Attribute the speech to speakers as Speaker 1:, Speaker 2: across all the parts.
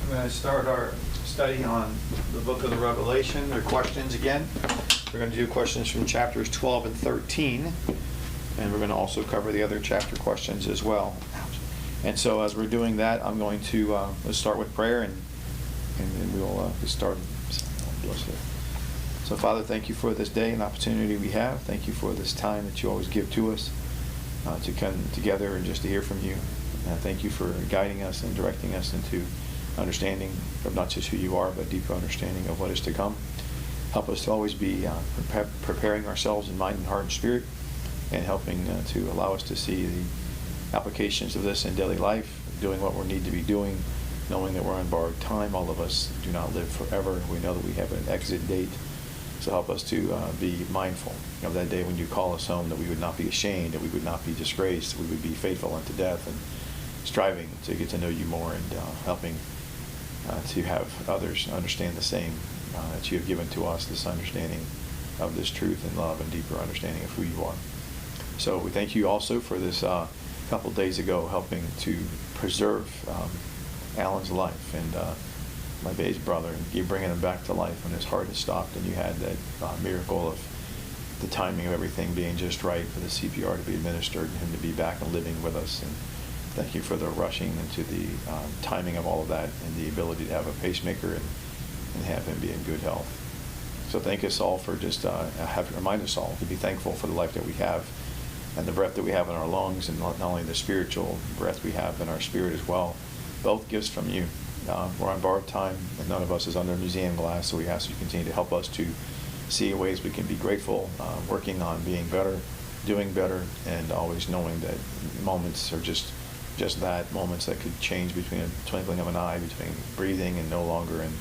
Speaker 1: I'm going to start our study on the book of the Revelation. There are questions again. We're going to do questions from chapters 12 and 13, and we're going to also cover the other chapter questions as well. And so as we're doing that, I'm going to let's start with prayer, and then we'll get started. Bless you. So Father, thank you for this day and opportunity we have. Thank you for this time that you always give to us to come together and just to hear from you. Thank you for guiding us and directing us into understanding of not just who you are, but deeper understanding of what is to come. Help us to always be preparing ourselves in mind and heart and spirit, and helping to allow us to see the applications of this in daily life, doing what we need to be doing, knowing that we're on borrowed time. All of us do not live forever. We know that we have an exit date. So help us to be mindful of that day when you call us home, that we would not be ashamed, that we would not be disgraced, that we would be faithful unto death, and striving to get to know you more, and helping to have others understand the same, that you have given to us, this understanding of this truth and love and deeper understanding of who you are. So we thank you also for this couple days ago helping to preserve Alan's life and my baby's brother, and you bringing him back to life when his heart had stopped, and you had that miracle of the timing of everything being just right for the CPR to be administered and him to be back and living with us. And thank you for the rushing into the timing of all of that, and the ability to have a pacemaker and have him be in good health. So thank us all for just having remind us all to be thankful for the life that we have and the breath that we have in our lungs, and not only the spiritual breath we have in our spirit as well. Both gifts from you. We're on borrowed time, and none of us is under museum glass, so we ask you to continue to help us to see ways we can be grateful, working on being better, doing better, and always knowing that moments are just that, moments that could change between a twinkling of an eye, between breathing and no longer, and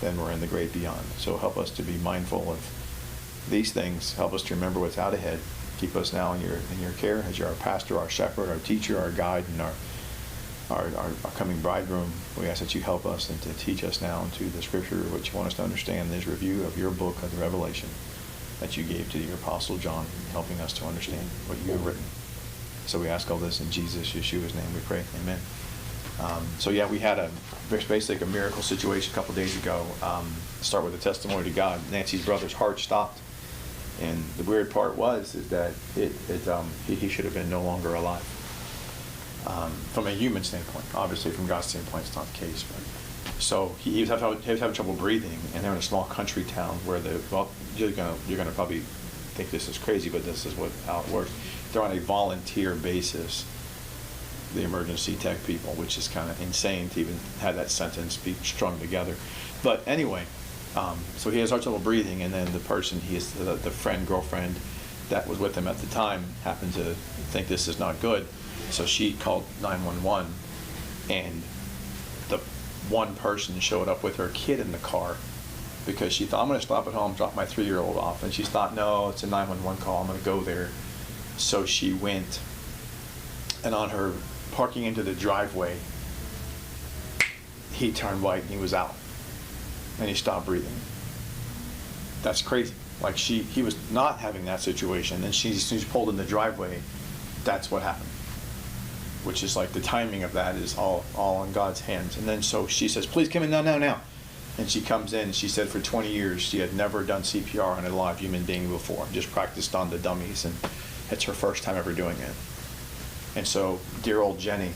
Speaker 1: then we're in the great beyond. So help us to be mindful of these things. Help us to remember what's out ahead. Keep us now in your care as you're our pastor, our shepherd, our teacher, our guide, and our coming bridegroom. We ask that you help us and to teach us now into the scripture, what you want us to understand, this review of your book of the Revelation that you gave to your apostle John, helping us to understand what you have written. So we ask all this in Jesus, Yeshua's name we pray. Amen. So yeah, we had a basically a miracle situation a couple days ago. Start with a testimony to God. Nancy's brother's heart stopped, and the weird part is that he should have been no longer alive. From a human standpoint, obviously from God's standpoint, it's not the case. But so he was having trouble breathing, and they're in a small country town where you're gonna probably think this is crazy, but this is how it works. They're on a volunteer basis, the emergency tech people, which is kind of insane to even have that sentence be strung together. But anyway, so he has trouble breathing, and then the person, the girlfriend that was with him at the time happened to think this is not good. So she called 911, and the one person showed up with her kid in the car because she thought, I'm going to stop at home, drop my 3-year-old off. And she thought, no, it's a 911 call, I'm going to go there. So she went, and on her parking into the driveway, he turned white and he was out, and he stopped breathing. That's crazy. Like he was not having that situation, and she pulled in the driveway. That's what happened. Which is like the timing of that is all in God's hands. And then so she says, please come in now. And she comes in, she said for 20 years she had never done CPR on a live human being before, just practiced on the dummies, and it's her first time ever doing it. And so dear old Jenny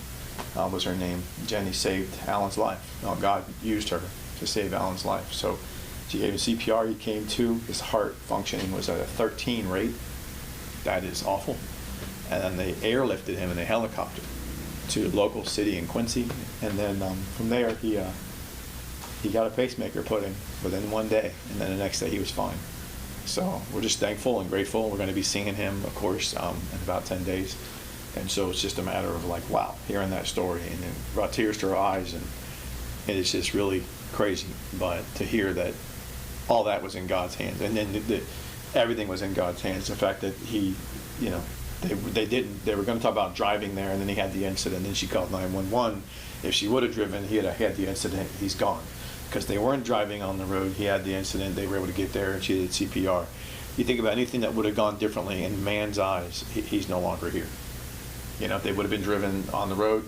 Speaker 1: was her name. Jenny saved Alan's life. God used her to save Alan's life. So she gave him CPR, he came to, his heart functioning was at a 13 rate. That is awful. And then they airlifted him in a helicopter to a local city in Quincy, and then from there he got a pacemaker put in within one day, and then the next day he was fine. So we're just thankful and grateful. We're going to be seeing him, of course, in about 10 days, and so it's just a matter of like, wow, hearing that story, and it brought tears to our eyes, and it is just really crazy. But to hear that all that was in God's hands, and then everything was in God's hands. The fact that he, They were going to talk about driving there, and then he had the incident, and then she called 911. If she would have driven, he had the incident, he's gone. Because they weren't driving on the road, he had the incident, they were able to get there, and she did CPR. You think about anything that would have gone differently in man's eyes, he's no longer here. If they would have been driven on the road,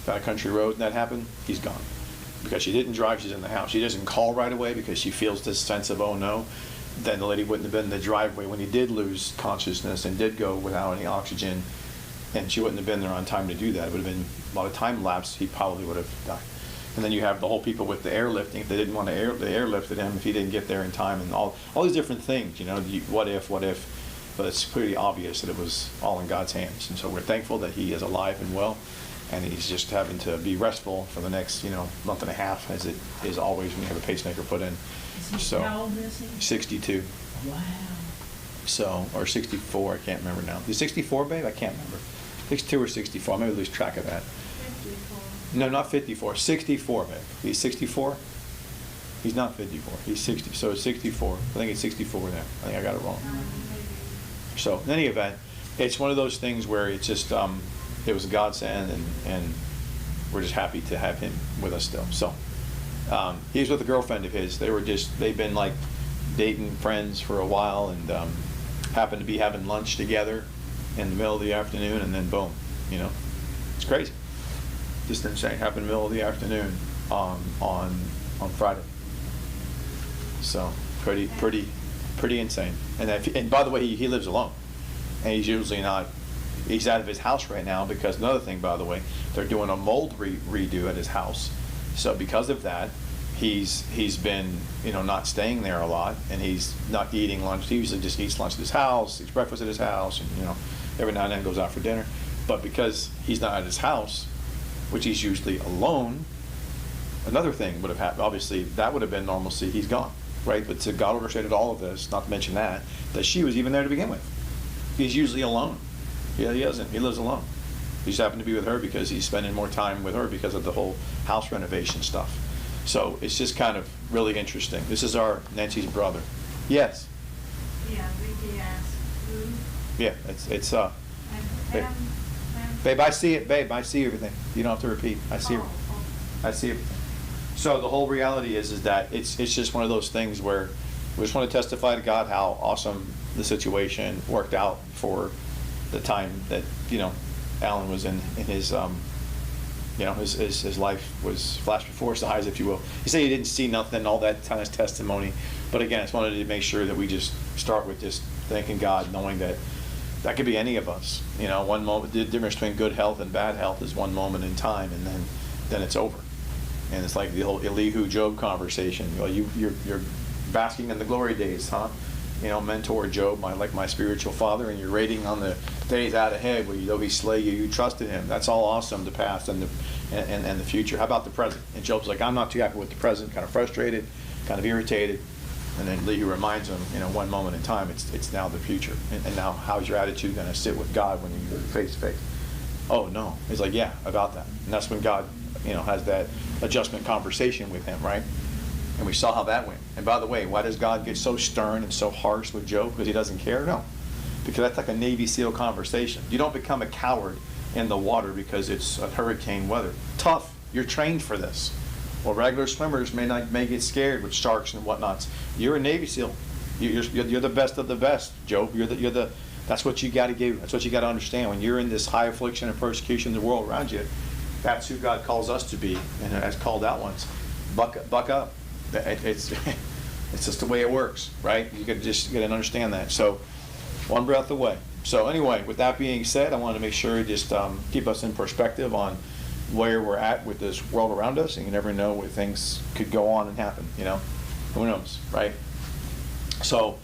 Speaker 1: a country road, and that happened, he's gone. because she didn't drive, she's in the house. She doesn't call right away because she feels this sense of, oh no, then the lady wouldn't have been in the driveway when he did lose consciousness and did go without any oxygen, and she wouldn't have been there on time to do that. It would have been a lot of time lapse. He probably would have died. And then you have the whole people with the airlifting. If they didn't want to they airlifted him if he didn't get there in time, and all these different things. What if? But it's pretty obvious that it was all in God's hands. And so we're thankful that he is alive and well, and he's just having to be restful for the next month and a half, as it is always when you have a pacemaker put in.
Speaker 2: How old is he?
Speaker 1: 62.
Speaker 2: Wow.
Speaker 1: So, or 64, I can't remember now. Is 64, babe? I can't remember. 62 or 64. I maybe lose track of that.
Speaker 2: 54.
Speaker 1: No, not 54. 64, babe. He's 64? He's not 54. He's 60. So it's 64. I think it's 64 now. I think I got it wrong. So, in any event, it's one of those things where it's just, it was a godsend, and we're just happy to have him with us still. So, he's with a girlfriend of his. They've been like dating friends for a while, and happened to be having lunch together in the middle of the afternoon, and then boom, it's crazy. Just insane. Happened in the middle of the afternoon on Friday. So pretty insane. And by the way, he lives alone, and he's usually not. He's out of his house right now because another thing, by the way, they're doing a mold redo at his house. So because of that, he's been not staying there a lot, and he's not eating lunch. He usually just eats lunch at his house, eats breakfast at his house, and every now and then goes out for dinner. But because he's not at his house, which he's usually alone, another thing would have happened. Obviously, that would have been normalcy. He's gone, right? But so God orchestrated all of this, not to mention that she was even there to begin with. He's usually alone. Yeah, he isn't. He lives alone. He just happened to be with her because he's spending more time with her because of the whole house renovation stuff. So it's just kind of really interesting. This is our Nancy's brother. Yes.
Speaker 2: Yeah, Ricky asked who.
Speaker 1: Yeah, it's babe.
Speaker 2: And
Speaker 1: Babe, I see it. Babe, I see everything. You don't have to repeat. I see it. I see everything. So the whole reality is that it's just one of those things where we just want to testify to God how awesome the situation worked out for the time that Alan was in his his life was flashed before his eyes, if you will. He said he didn't see nothing, all that kind of testimony. But again, I just wanted to make sure that we just start with just thanking God, knowing that could be any of us. One moment, the difference between good health and bad health is one moment in time, and then it's over. And it's like the whole Elihu Job conversation. You're basking in the glory days, huh? Mentor Job, my spiritual father, and you're rating on the days out ahead where though he slay you, you trusted him. That's all awesome, the past and the future. How about the present? And Job's like, I'm not too happy with the present, kind of frustrated, kind of irritated. And then Elihu reminds him, one moment in time, it's now the future. And now how's your attitude going to sit with God when you're face to face? Oh, no. He's like, yeah, about that. And that's when God, has that adjustment conversation with him, right? And we saw how that went. And by the way, why does God get so stern and so harsh with Job? Because he doesn't care? No. Because that's like a Navy SEAL conversation. You don't become a coward in the water because it's a hurricane weather. Tough. You're trained for this. Well, regular swimmers may get scared with sharks and whatnots. You're a Navy SEAL. You're the best of the best, Job. That's what you got to give. That's what you got to understand. When you're in this high affliction and persecution in the world around you, that's who God calls us to be, and has called out once. Buck up. It's just the way it works, right? You got to understand that. So, one breath away. So anyway, with that being said, I wanted to make sure just keep us in perspective on where we're at with this world around us, and you never know where things could go on and happen. Who knows, right? So,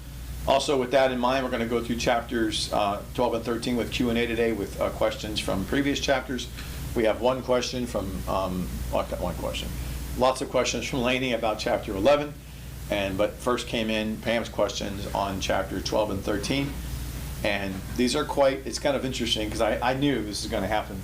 Speaker 1: also with that in mind, we're going to go through chapters 12 and 13 with Q&A today with questions from previous chapters. We have one question from one question. Lots of questions from Lainey about chapter 11, but first came in Pam's questions on chapter 12 and 13, and these are it's kind of interesting because I knew this was going to happen.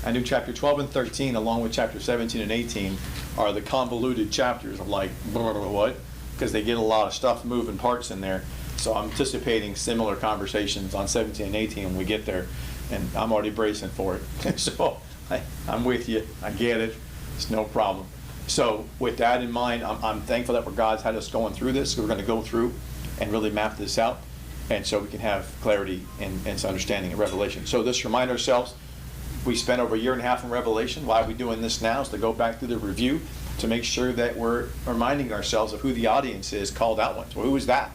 Speaker 1: I knew chapter 12 and 13, along with chapter 17 and 18, are the convoluted chapters of like, what? Because they get a lot of stuff, moving parts in there. So I'm anticipating similar conversations on 17 and 18 when we get there, and I'm already bracing for it. So I'm with you. I get it. It's no problem. So with that in mind, I'm thankful that God's had us going through this. We're going to go through and really map this out, and so we can have clarity and understanding and revelation. So let's remind ourselves, We spent over a year and a half in Revelation. Why are we doing this now? Is to go back through the review to make sure that we're reminding ourselves of who the audience is, called out ones. Well, who is that?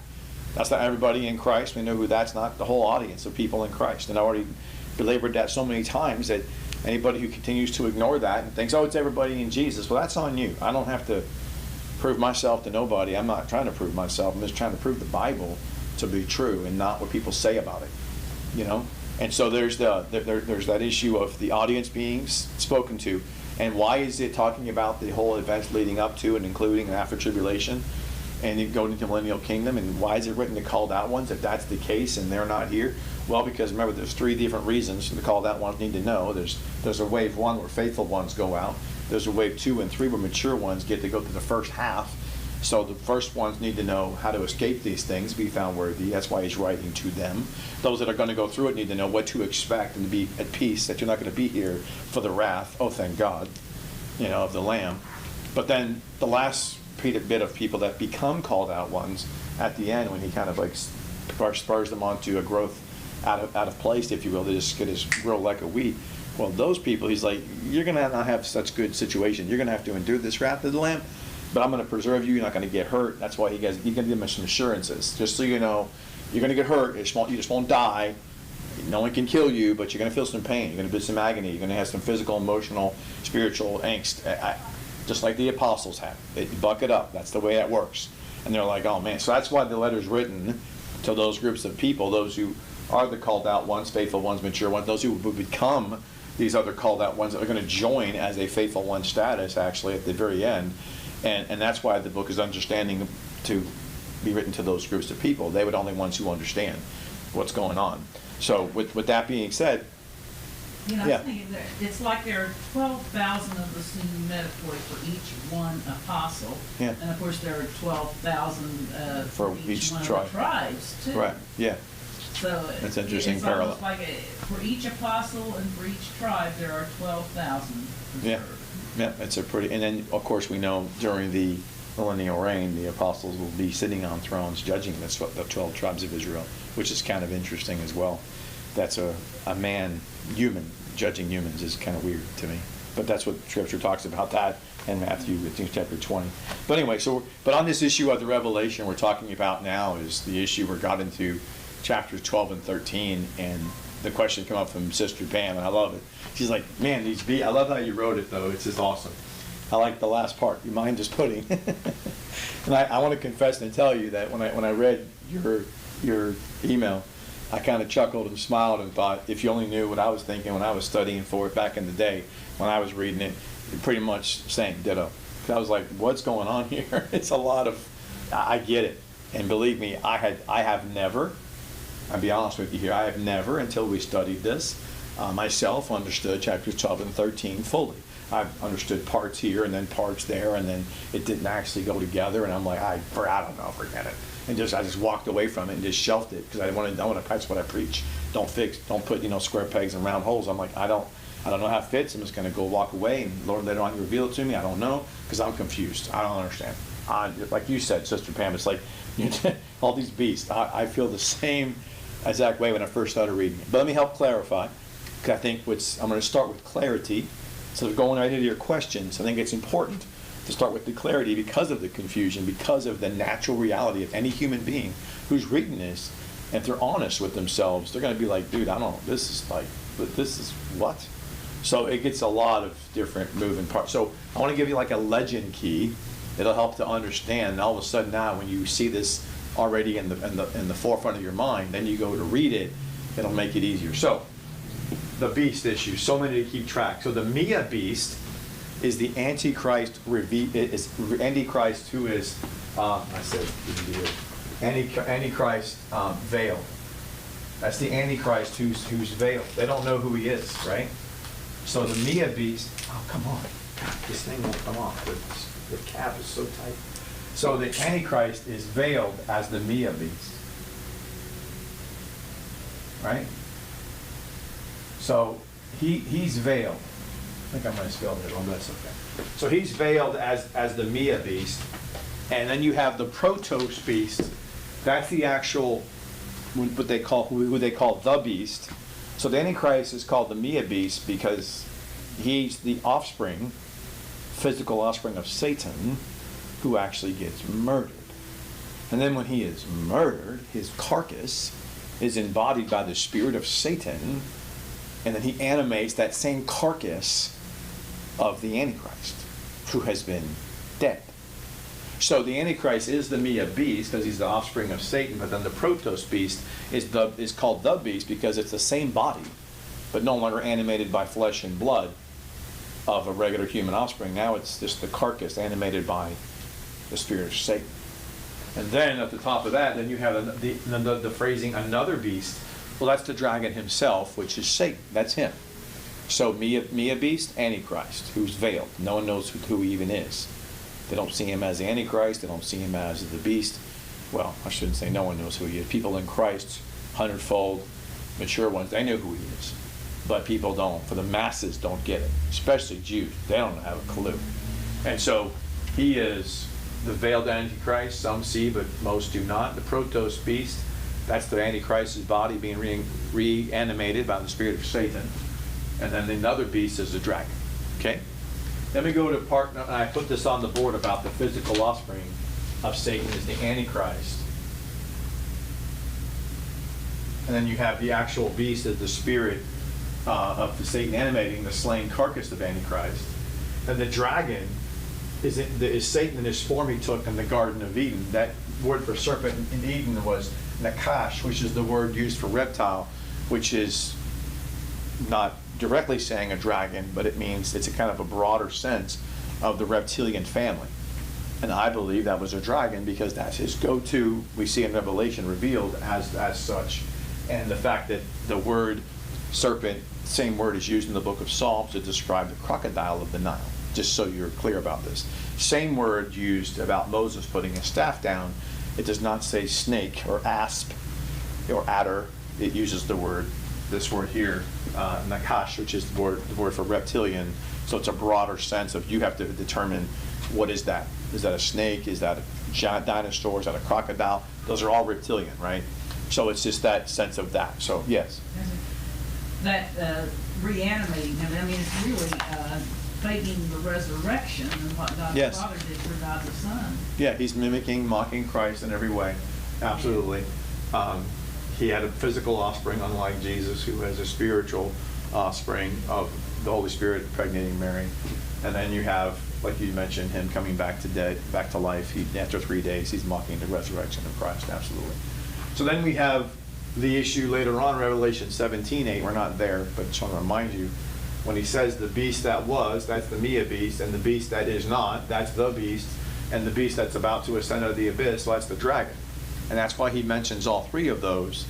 Speaker 1: That's not everybody in Christ. We know who that's not, the whole audience of people in Christ. And I already belabored that so many times that anybody who continues to ignore that and thinks, oh, it's everybody in Jesus, well, that's on you. I don't have to prove myself to nobody. I'm not trying to prove myself. I'm just trying to prove the Bible to be true and not what people say about it, you know? And so there's there's that issue of the audience being spoken to, and why is it talking about the whole events leading up to and including and after tribulation, and you go into the millennial kingdom, and why is it written to called out ones if that's the case and they're not here? Well, because remember, there's 3 different reasons the called out ones need to know. There's a wave 1 where faithful ones go out. There's a wave 2 and 3 where mature ones get to go through the first half. So the first ones need to know how to escape these things, be found worthy. That's why he's writing to them. Those that are going to go through it need to know what to expect and to be at peace, that you're not going to be here for the wrath, oh thank God, you know, of the Lamb. But then the last bit of people that become called out ones at the end, when he kind of like spurs them onto a growth out of place, if you will, they just grow like a weed. Well, those people, he's like, you're going to not have such good situation. You're going to have to endure this wrath of the Lamb, but I'm going to preserve you. You're not going to get hurt. That's why he's going to give them some assurances. Just so you know, you're going to get hurt. You just won't die. No one can kill you, but you're going to feel some pain. You're going to feel some agony. You're going to have some physical, emotional, spiritual angst, just like the apostles had. They buck it up. That's the way that works. And they're like, oh man. So that's why the letter's written to those groups of people, those who are the called out ones, faithful ones, mature ones, those who will become these other called out ones that are going to join as a faithful one status actually at the very end. And that's why the book is understanding to be written to those groups of people. They were the only ones who understand what's going on. So with that being said,
Speaker 3: You know, I
Speaker 1: yeah.
Speaker 3: was thinking that it's like there are 12,000 of the same metaphor for each one apostle.
Speaker 1: Yeah.
Speaker 3: And of course, there are 12,000
Speaker 1: For
Speaker 3: for
Speaker 1: each
Speaker 3: each one
Speaker 1: tribe.
Speaker 3: of the tribes, too.
Speaker 1: right, yeah.
Speaker 3: So
Speaker 1: That's an interesting
Speaker 3: it's
Speaker 1: parallel.
Speaker 3: almost like for each apostle and for each tribe, there are 12,000
Speaker 1: Yeah,
Speaker 3: preserved.
Speaker 1: yeah, it's a pretty, and then, of course, we know during the millennial reign, the apostles will be sitting on thrones judging the 12 tribes of Israel, which is kind of interesting as well. That's a man, human, judging humans is kind of weird to me. But that's what Scripture talks about that in Matthew, I think, chapter 20. But anyway, but on this issue of the Revelation we're talking about now is the issue we got into chapters 12 and 13, and the question came up from Sister Pam, and I love it. She's like, man, I love how you wrote it, though. It's just awesome. I like the last part. You mind just putting? And I want to confess and tell you that when I read your email, I kind of chuckled and smiled and thought, if you only knew what I was thinking when I was studying for it back in the day, when I was reading it, pretty much same, ditto. I was like, what's going on here? It's a lot of, I get it. And believe me, I have never, I'll be honest with you here, I have never, until we studied this, myself understood chapters 12 and 13 fully. I've understood parts here and then parts there, and then it didn't actually go together, and I'm like, I don't know, forget it. And I just walked away from it and just shelved it, because I want to, that's what I preach. Don't put, square pegs in round holes. I'm like, I don't know how it fits. I'm just going to go walk away, and Lord, later on you reveal it to me. I don't know, because I'm confused. I don't understand. Like you said, Sister Pam, it's like all these beasts. I feel the same exact way when I first started reading it. But let me help clarify, because I think I'm going to start with clarity. So going right into your questions, I think it's important to start with the clarity because of the confusion, because of the natural reality of any human being who's reading this. And if they're honest with themselves, they're going to be like, dude, I don't know, this is what? So it gets a lot of different moving parts. So I want to give you like a legend key. It'll help to understand. And all of a sudden now, when you see this already in the forefront of your mind, then you go to read it, it'll make it easier. So the beast issue, so many to keep track. So the Mia beast is the Antichrist Antichrist who is, Antichrist veiled. That's the Antichrist who's veiled. They don't know who he is, right? So the Mia beast, oh come on, God, this thing won't come off. The cap is so tight. So the Antichrist is veiled as the Mia beast, right? So he's veiled. I think I might have spelled it wrong, but that's okay. So he's veiled as the Mia beast. And then you have the Protos beast. That's the actual, who they call the beast. So the Antichrist is called the Mia beast because he's the offspring, physical offspring of Satan, who actually gets murdered. And then when he is murdered, his carcass is embodied by the spirit of Satan, and then he animates that same carcass of the Antichrist, who has been dead. So the Antichrist is the Mia beast because he's the offspring of Satan, but then the Protos beast is called the beast because it's the same body, but no longer animated by flesh and blood of a regular human offspring. Now it's just the carcass animated by the spirit of Satan. And then at the top of that, then you have the phrasing another beast. Well, that's the dragon himself, which is Satan. That's him. So Mia beast, Antichrist, who's veiled. No one knows who he even is. They don't see him as the Antichrist. They don't see him as the beast. Well, I shouldn't say no one knows who he is. People in Christ, hundredfold, mature ones, they know who he is. But people don't. For the masses don't get it, especially Jews. They don't have a clue. And so he is the veiled Antichrist. Some see, but most do not. The Protos beast, that's the Antichrist's body being reanimated by the spirit of Satan. And then another beast is the dragon. Okay? Then we go to part, and I put this on the board about the physical offspring of Satan is the Antichrist. And then you have the actual beast as the spirit of the Satan animating the slain carcass of Antichrist. And the dragon is Satan in his form he took in the Garden of Eden. That word for serpent in Eden was nakash, which is the word used for reptile, which is not directly saying a dragon, but it means it's a kind of a broader sense of the reptilian family. And I believe that was a dragon because that's his go-to, we see in Revelation revealed as such. And the fact that the word serpent, same word is used in the book of Psalms to describe the crocodile of the Nile, just so you're clear about this. Same word used about Moses putting his staff down. It does not say snake or asp or adder. It uses this word here, nakash, which is the word for reptilian. So it's a broader sense of you have to determine what is that. Is that a snake? Is that a giant dinosaur? Is that a crocodile? Those are all reptilian, right? So it's just that sense of that. So yes.
Speaker 3: That reanimating him, I mean, it's really faking the resurrection and what God the Father did for God the Son.
Speaker 1: Yeah, he's mocking Christ in every way. Absolutely. He had a physical offspring, unlike Jesus, who has a spiritual offspring of the Holy Spirit impregnating Mary. And then you have, like you mentioned, him coming back to life. After 3 days, he's mocking the resurrection of Christ. Absolutely. So then we have the issue later on, Revelation 17:8. We're not there, but just want to remind you, when he says the beast that was, that's the Mia beast, and the beast that is not, that's the beast, and the beast that's about to ascend out of the abyss, that's the dragon. And that's why he mentions all three of those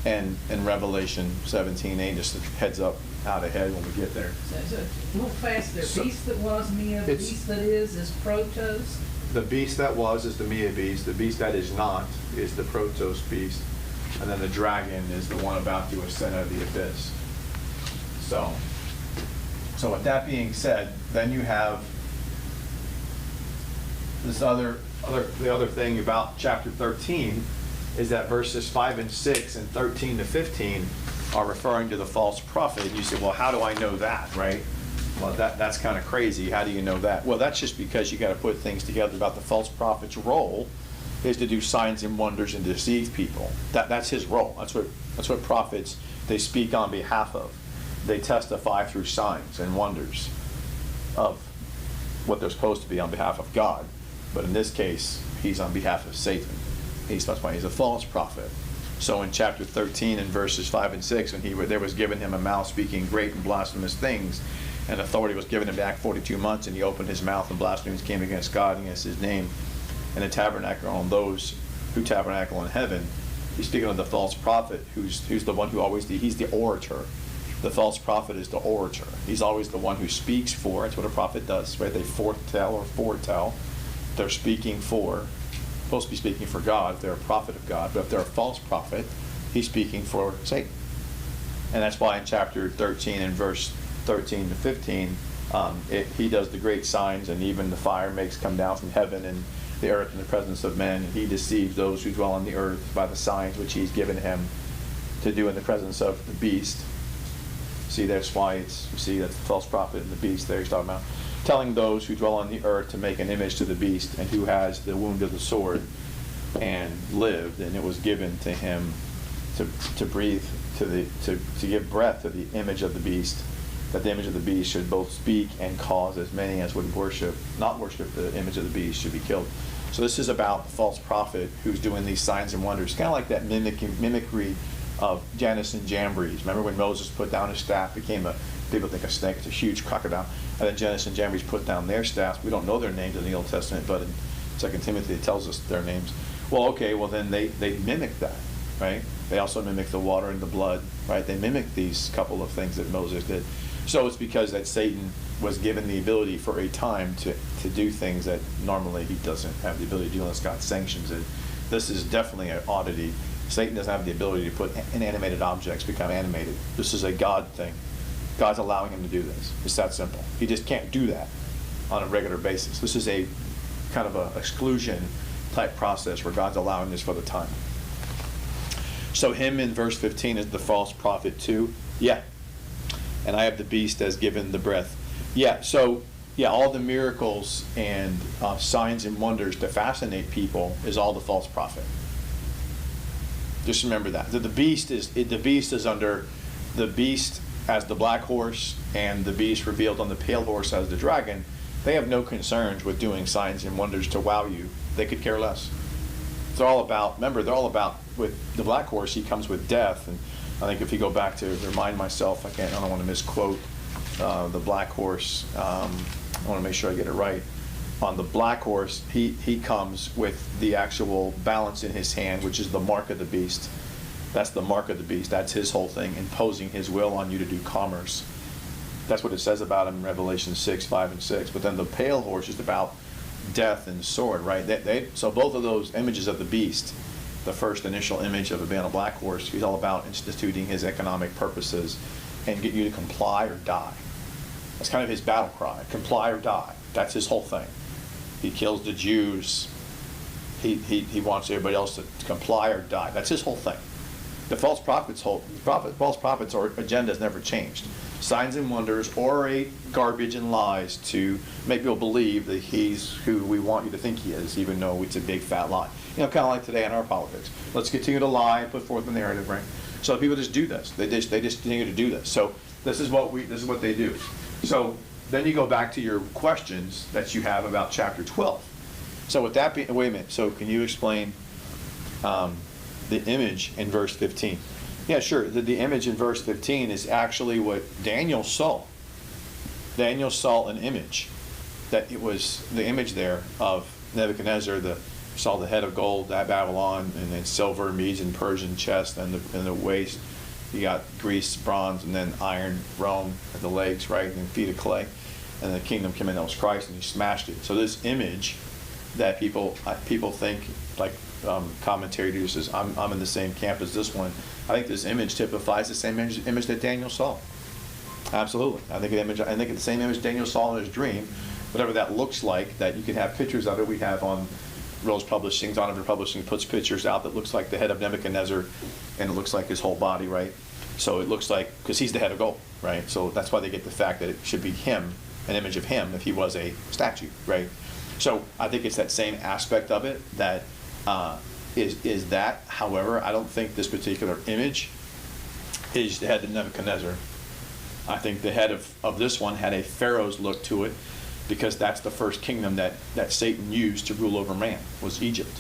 Speaker 1: in Revelation 17:8, just a heads up out ahead when we get there.
Speaker 3: So real fast there,
Speaker 1: So,
Speaker 3: beast that was Mia, beast that is Protos.
Speaker 1: The beast that was is the Mia beast. The beast that is not is the Protos beast. And then the dragon is the one about to ascend out of the abyss. So with that being said, then you have this the other thing about chapter 13 is that verses 5 and 6 and 13 to 15 are referring to the false prophet. And you say, well, how do I know that, right? Well, that's kind of crazy. How do you know that? Well, that's just because you got to put things together about the false prophet's role is to do signs and wonders and deceive people. That's his role. That's what prophets, they speak on behalf of. They testify through signs and wonders of what they're supposed to be on behalf of God. But in this case, he's on behalf of Satan. That's why he's a false prophet. So in chapter 13 and verses 5 and 6, when there was given him a mouth speaking great and blasphemous things, and authority was given him back 42 months, and he opened his mouth, and blasphemies came against God and against his name, and the tabernacle on those who tabernacle in heaven. He's speaking of the false prophet, who's the one who he's the orator. The false prophet is the orator. He's always the one who speaks for. That's what a prophet does, right? They foretell. They're supposed to be speaking for God if they're a prophet of God. But if they're a false prophet, he's speaking for Satan. And that's why in chapter 13 and verse 13 to 15, he does the great signs, and even the fire makes come down from heaven and the earth in the presence of men. And he deceives those who dwell on the earth by the signs which he's given him to do in the presence of the beast. See, that's why it's, you see, that's the false prophet and the beast there he's talking about. Telling those who dwell on the earth to make an image to the beast, and who has the wound of the sword and lived, and it was given to him to breathe, to give breath to the image of the beast, that the image of the beast should both speak and cause as many as would not worship the image of the beast should be killed. So this is about the false prophet who's doing these signs and wonders, kind of like that mimicry of Jannes and Jambres. Remember when Moses put down his staff, became people think a snake, it's a huge crocodile, and then Jannes and Jambres put down their staffs. We don't know their names in the Old Testament, but in 2 Timothy it tells us their names. Well, okay, well then they mimic that, right? They also mimic the water and the blood, right? They mimic these couple of things that Moses did. So it's because that Satan was given the ability for a time to do things that normally he doesn't have the ability to do unless God sanctions it. This is definitely an oddity. Satan doesn't have the ability to put inanimate objects become animated. This is a God thing. God's allowing him to do this. It's that simple. He just can't do that on a regular basis. This is a kind of a exclusion type process where God's allowing this for the time. So him in verse 15 is the false prophet too. Yeah. And I have the beast as given the breath. Yeah, so, yeah, all the miracles and signs and wonders to fascinate people is all the false prophet. Just remember that. The beast is under the beast as the black horse and the beast revealed on the pale horse as the dragon. They have no concerns with doing signs and wonders to wow you. They could care less. They're all about, with the black horse, he comes with death. And I think if you go back to remind myself, I don't want to misquote the black horse. I want to make sure I get it right. On the black horse, he comes with the actual balance in his hand, which is the mark of the beast. That's the mark of the beast. That's his whole thing, imposing his will on you to do commerce. That's what it says about him in Revelation 6, 5, and 6. But then the pale horse is about death and sword, right? So both of those images of the beast, the first initial image of a man on a black horse, he's all about instituting his economic purposes and get you to comply or die. That's kind of his battle cry, comply or die. That's his whole thing. He kills the Jews. He wants everybody else to comply or die. That's his whole thing. The false prophet's agenda has never changed. Signs and wonders, orate garbage and lies to make people believe that he's who we want you to think he is, even though it's a big fat lie. You know, kind of like today in our politics. Let's continue to lie and put forth the narrative, right? So people just do this. They just continue to do this. So this is what they do. So then you go back to your questions that you have about chapter 12. So with that being, wait a minute. So can you explain the image in verse 15? Yeah, sure. The image in verse 15 is actually what Daniel saw. Daniel saw an image. That it was the image there of Nebuchadnezzar, saw the head of gold at Babylon, and then silver, Medes and Persian chest, and the waist. You got Greece, bronze, and then iron, Rome at the legs, right, and then feet of clay. And the kingdom came in, that was Christ, and he smashed it. So this image that people think, like commentary uses, I'm in the same camp as this one. I think this image typifies the same image that Daniel saw. Absolutely. I think it's the same image Daniel saw in his dream, whatever that looks like, that you can have pictures of it. We have on Rose Publishing, Donovan Publishing puts pictures out that looks like the head of Nebuchadnezzar, and it looks like his whole body, right? So it looks like, because he's the head of gold, right? So that's why they get the fact that it should be him, an image of him, if he was a statue, right? So I think it's that same aspect of it that is that. However, I don't think this particular image is the head of Nebuchadnezzar. I think the head of this one had a pharaoh's look to it, because that's the first kingdom that Satan used to rule over man, was Egypt.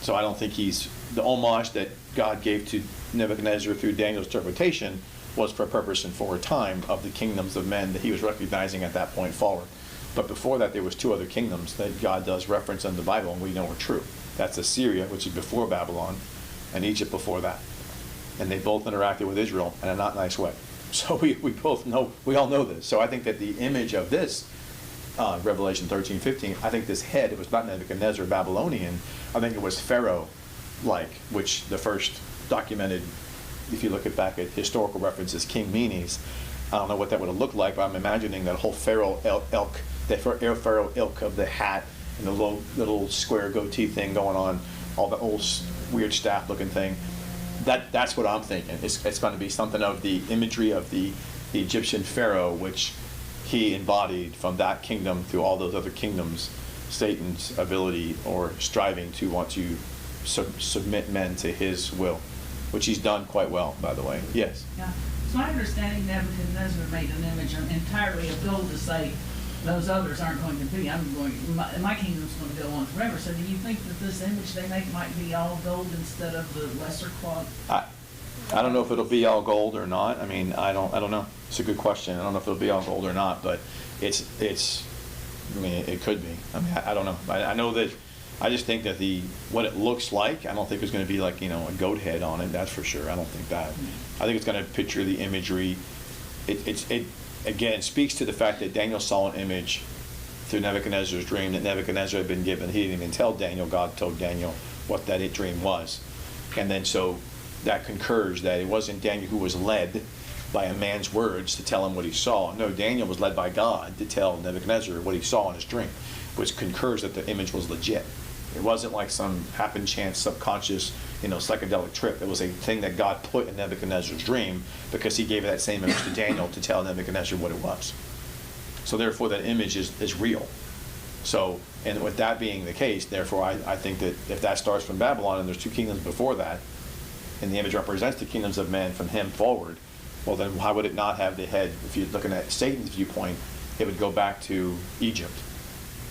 Speaker 1: So I don't think the homage that God gave to Nebuchadnezzar through Daniel's interpretation was for a purpose and for a time of the kingdoms of men that he was recognizing at that point forward. But before that, there was two other kingdoms that God does reference in the Bible, and we know are true. That's Assyria, which is before Babylon, and Egypt before that. And they both interacted with Israel in a not nice way. So we all know this. So I think that the image of this, Revelation 13, 15, I think this head, it was not Nebuchadnezzar Babylonian, I think it was Pharaoh-like, which the first documented, if you look back at historical references, King Menes. I don't know what that would have looked like, but I'm imagining that whole Pharaoh ilk, the Pharaoh ilk of the hat and the little square goatee thing going on, all the old weird staff looking thing.
Speaker 4: That's what I'm thinking. It's going to be something of the imagery of the Egyptian pharaoh, which he embodied from that kingdom through all those other kingdoms. Satan's ability or striving to want to submit men to his will, which he's done quite well, by the way. Yes.
Speaker 3: Yeah. It's my understanding Nebuchadnezzar made an image entirely of gold to say those others aren't going to be. My kingdom's going to go on forever. So do you think that this image they make might be all gold instead of the lesser quality?
Speaker 4: I don't know if it'll be all gold or not. I mean, I don't know. It's a good question. I don't know if it'll be all gold or not, but I mean, it could be. I mean, I don't know. I know that. I just think that what it looks like, I don't think there's going to be like, a goat head on it. That's for sure. I don't think that. I think it's going to picture the imagery. It again speaks to the fact that Daniel saw an image through Nebuchadnezzar's dream that Nebuchadnezzar had been given. He didn't even tell Daniel. God told Daniel what that dream was, and then so that concurs that it wasn't Daniel who was led by a man's words to tell him what he saw. No, Daniel was led by God to tell Nebuchadnezzar what he saw in his dream, which concurs that the image was legit. It wasn't like some happen chance, subconscious, psychedelic trip. It was a thing that God put in Nebuchadnezzar's dream because he gave that same image to Daniel to tell Nebuchadnezzar what it was. So therefore that image is real. So, and with that being the case, therefore I think that if that starts from Babylon and there's two kingdoms before that, and the image represents the kingdoms of men from him forward, well then why would it not have the head? If you're looking at Satan's viewpoint, it would go back to Egypt,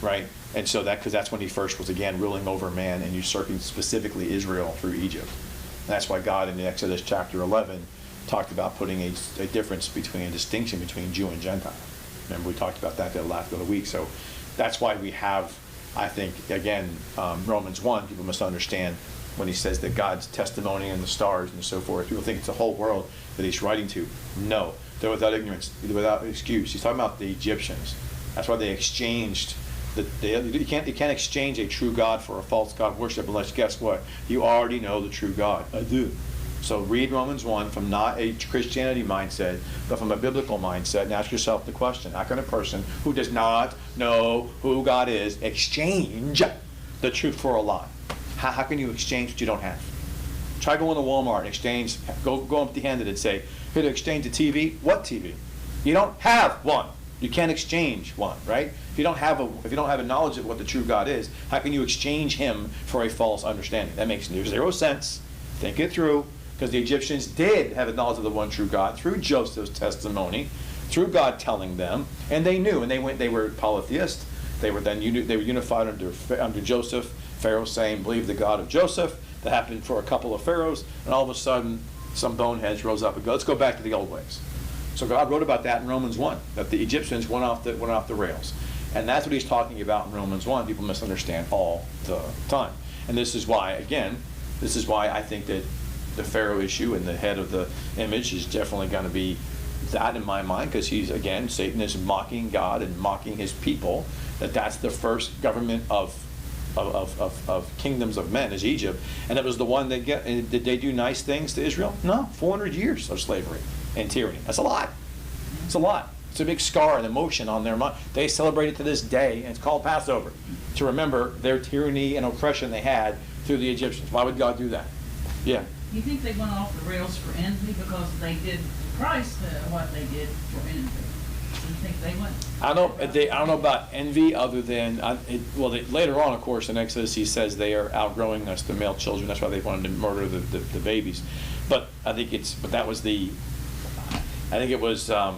Speaker 4: right? And so because that's when he first was again ruling over man and usurping specifically Israel through Egypt. And that's why God in Exodus chapter 11 talked about putting a distinction between Jew and Gentile. Remember we talked about that the last of the week. So that's why we have, I think, again, Romans 1, people must understand when he says that God's testimony and the stars and so forth, people think it's the whole world that he's writing to. No, they're without ignorance, without excuse. He's talking about the Egyptians. That's why they exchanged. You can't exchange a true God for a false God worship unless, guess what? You already know the true God. I do. So read Romans 1 from not a Christianity mindset, but from a biblical mindset, and ask yourself the question, how can a person who does not know who God is exchange the truth for a lie? How can you exchange what you don't have? Try going to Walmart and exchange, go empty-handed and say, here to exchange a TV. What TV? You don't have one. You can't exchange one, right? If you don't have a knowledge of what the true God is, how can you exchange him for a false understanding? That makes zero sense. Think it through, because the Egyptians did have a knowledge of the one true God through Joseph's testimony, through God telling them, and they knew, and they were polytheists. They were unified under Joseph. Pharaoh saying, believe the God of Joseph. That happened for a couple of pharaohs, and all of a sudden, some boneheads rose up and go, let's go back to the old ways. So God wrote about that in Romans 1, that the Egyptians went off the rails. And that's what he's talking about in Romans 1. People misunderstand all the time. And this is why I think that the Pharaoh issue and the head of the image is definitely going to be that in my mind, because Satan is mocking God and mocking his people, that's the first government of kingdoms of men is Egypt. And it was the one did they do nice things to Israel? No, 400 years of slavery and tyranny. That's a lot. It's a lot. It's a big scar and emotion on their mind. They celebrate it to this day, and it's called Passover, to remember their tyranny and oppression they had through the Egyptians. Why would God do that? Yeah.
Speaker 3: You think they went off the rails for envy because they did Christ what they did for envy? You think they went?
Speaker 4: I don't know about envy, other than later on, of course, in Exodus he says they are outgrowing us, the male children. That's why they wanted to murder the babies. But I think that was I think it was. I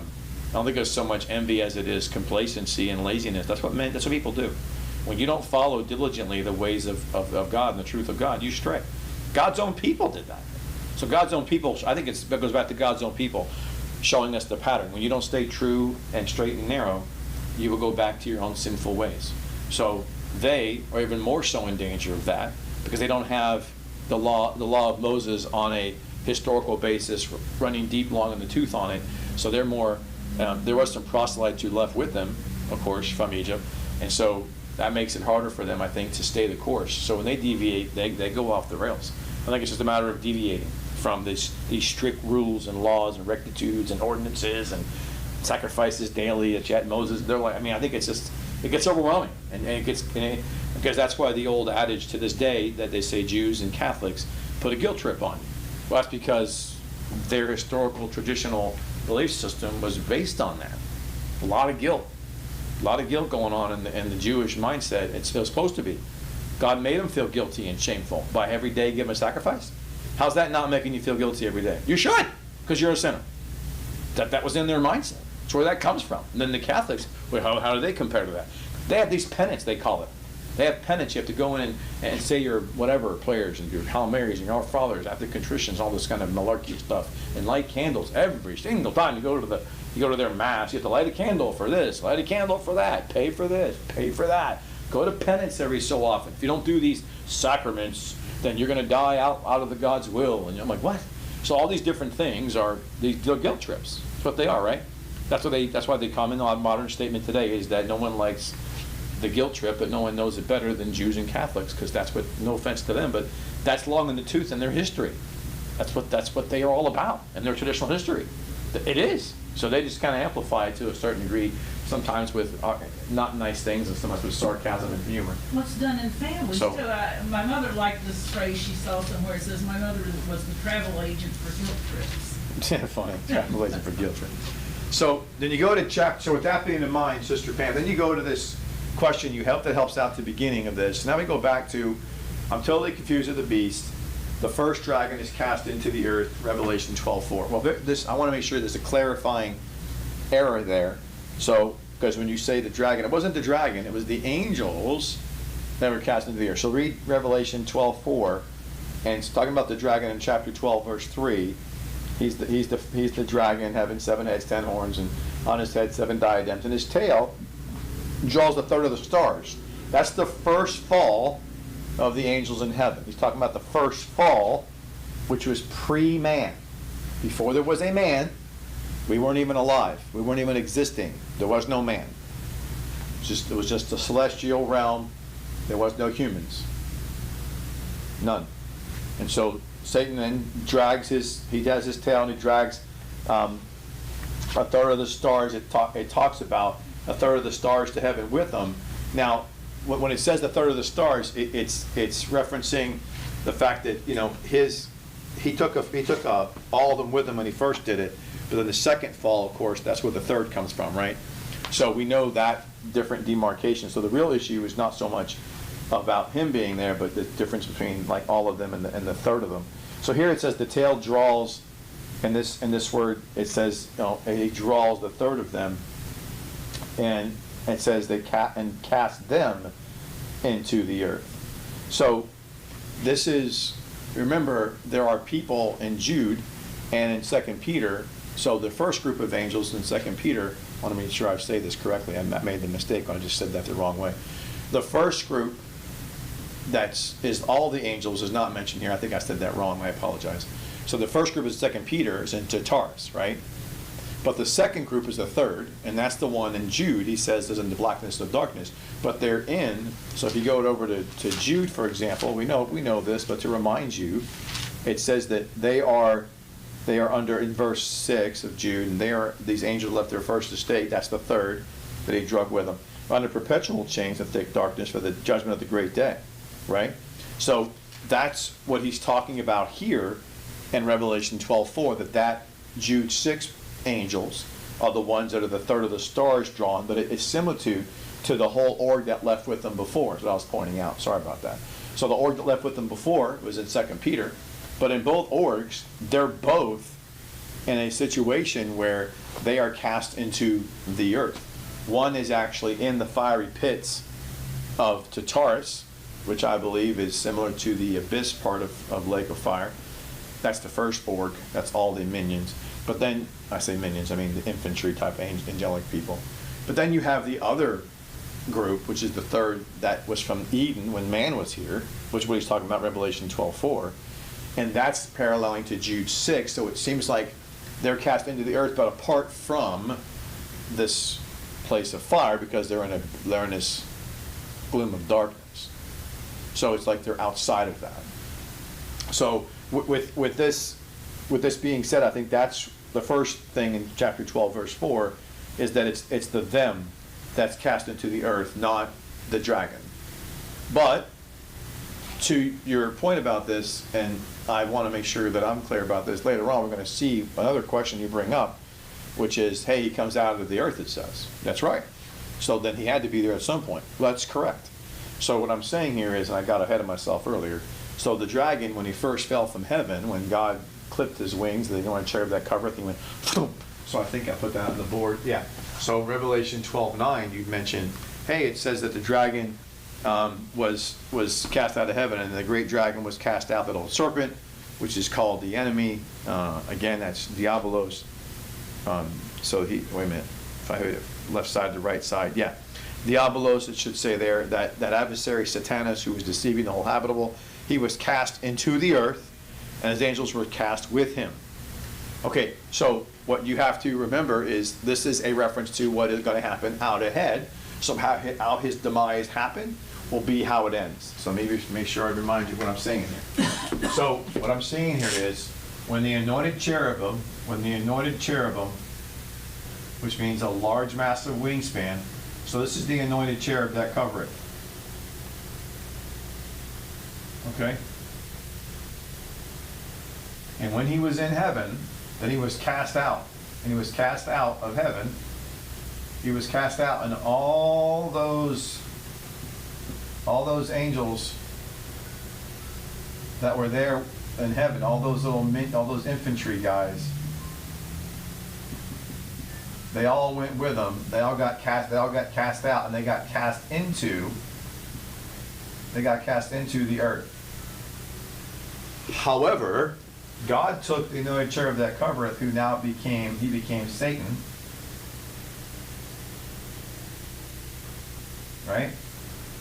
Speaker 4: don't think it's so much envy as it is complacency and laziness. That's what people do. When you don't follow diligently the ways of God and the truth of God, you stray. God's own people did that. So God's own people, I think it goes back to God's own people showing us the pattern. When you don't stay true and straight and narrow, you will go back to your own sinful ways. So they are even more so in danger of that, because they don't have the law of Moses on a historical basis running deep, long in the tooth on it. So they're more, there was some proselytes who left with them, of course, from Egypt. And so that makes it harder for them, I think, to stay the course. So when they deviate, they go off the rails. I think it's just a matter of deviating from these strict rules and laws and rectitudes and ordinances and sacrifices daily at Moses. They're like, I think it gets overwhelming, and because that's why the old adage to this day that they say Jews and Catholics put a guilt trip on you. Well, that's because their historical, traditional belief system was based on that. A lot of guilt. A lot of guilt going on in the Jewish mindset. It's supposed to be. God made them feel guilty and shameful by every day giving a sacrifice. How's that not making you feel guilty every day? You should, because you're a sinner. That was in their mindset. That's where that comes from. And then the Catholics, well, how do they compare to that? They have these penance, they call it. They have penance. You have to go in and say your whatever prayers and your Hail Marys and your Our Fathers after contritions, all this kind of malarkey stuff, and light candles every single time you go to their mass. You have to light a candle for this, light a candle for that, pay for this, pay for that. Go to penance every so often. If you don't do these sacraments, then you're going to die out of the God's will. And I'm like, what? So all these different things are these guilt trips. That's what they are, right? That's why they come in. Our modern statement today is that no one likes the guilt trip, but no one knows it better than Jews and Catholics, because that's what, no offense to them, but that's long in the tooth in their history. That's what they are all about in their traditional history. It is. So they just kind of amplify it to a certain degree, sometimes with not nice things and sometimes with sarcasm and humor.
Speaker 3: What's done in families
Speaker 4: So-
Speaker 3: too. My mother liked this phrase she saw somewhere. It says, my mother was the travel agent for guilt trips.
Speaker 4: Yeah, funny. Travel agent for guilt trip. So then you go to chapter. So with that being in mind, Sister Pam, then you go to this question that helps out the beginning of this. Now we go back to, I'm totally confused with the beast. The first dragon is cast into the earth, Revelation 12:4. Well, I want to make sure there's a clarifying error there. So, because when you say the dragon, it wasn't the dragon, it was the angels that were cast into the earth. So read Revelation 12:4, and it's talking about the dragon in chapter 12, verse 3. He's the dragon having 7 heads, 10 horns, and on his head 7 diadems, and his tail draws a third of the stars. That's the first fall of the angels in heaven. He's talking about the first fall, which was pre-man. Before there was a man, we weren't even alive. We weren't even existing. There was no man. It was just a celestial realm. There was no humans. None. And so Satan then he has his tail and he drags a third of the stars. It talks about a third of the stars to heaven with him. Now, when it says a third of the stars, it's referencing the fact that, you know, he took all of them with him when he first did it, but then the second fall, of course, that's where the third comes from, right? So we know that different demarcation. So the real issue is not so much about him being there, but the difference between like all of them and the third of them. So here it says the tail draws, in this word it says, you know, he draws the third of them, and it says they cast them into the earth. So this is, remember, there are people in Jude and in 2 Peter. So the first group of angels in 2 Peter, I want to make sure I say this correctly. I made the mistake when I just said that the wrong way. The first group is all the angels is not mentioned here. I think I said that wrong. I apologize. So the first group is 2 Peter is into Taurus, right? But the second group is the third, and that's the one in Jude. He says is in the blackness of darkness. But they're in. So if you go over to Jude, for example, we know this, but to remind you, it says that they are under, in verse 6 of Jude, and these angels left their first estate. That's the third that he drug with them, under perpetual chains of thick darkness for the judgment of the great day, right? So that's what he's talking about here in Revelation 12:4. That Jude 6 angels are the ones that are the third of the stars drawn, but it's similar to the whole org that left with them before. That's what I was pointing out. Sorry about that. So the org that left with them before was in 2 Peter, but in both orgs, they're both in a situation where they are cast into the earth. One is actually in the fiery pits of Tartarus, which I believe is similar to the abyss part of Lake of Fire. That's the first org. That's all the minions. But then, I say minions, I mean the infantry type angelic people. But then you have the other group, which is the third, that was from Eden when man was here, which is what he's talking about, Revelation 12:4. And that's paralleling to Jude 6, so it seems like they're cast into the earth, but apart from this place of fire, because they're in this gloom of darkness. So it's like they're outside of that. So with this being said, I think that's the first thing in chapter 12, verse 4, is that it's the them that's cast into the earth, not the dragon. But to your point about this, and I want to make sure that I'm clear about this, later on, we're going to see another question you bring up, which is, hey, he comes out of the earth, it says. That's right. So then he had to be there at some point. Well, that's correct. So what I'm saying here is, and I got ahead of myself earlier, so the dragon, when he first fell from heaven, when God clipped his wings, the anointed cherub that covereth, he went, boom. So I think I put that on the board. Yeah. So Revelation 12:9, you mentioned, hey, it says that the dragon was cast out of heaven, and the great dragon was cast out, that old serpent, which is called the enemy. Again, that's Diabolos. So he, wait a minute, if I heard it, left side to right side, yeah. Diabolos, it should say there, that adversary Satanas, who was deceiving the whole habitable, he was cast into the earth, and his angels were cast with him. Okay, so what you have to remember is this is a reference to what is going to happen out ahead. So how his demise happened will be how it ends. So maybe make sure I remind you what I'm saying here. So what I'm saying here is when the anointed cherubim, which means a large, massive wingspan, so this is the anointed cherub that covereth. Okay? And when he was in heaven, then he was cast out. And he was cast out of heaven. He was cast out, and all those angels that were there in heaven, all those infantry guys, they all went with them. They all got cast out, and they got cast into the earth. However, God took the anointed cherub that covereth, who now became Satan. Right?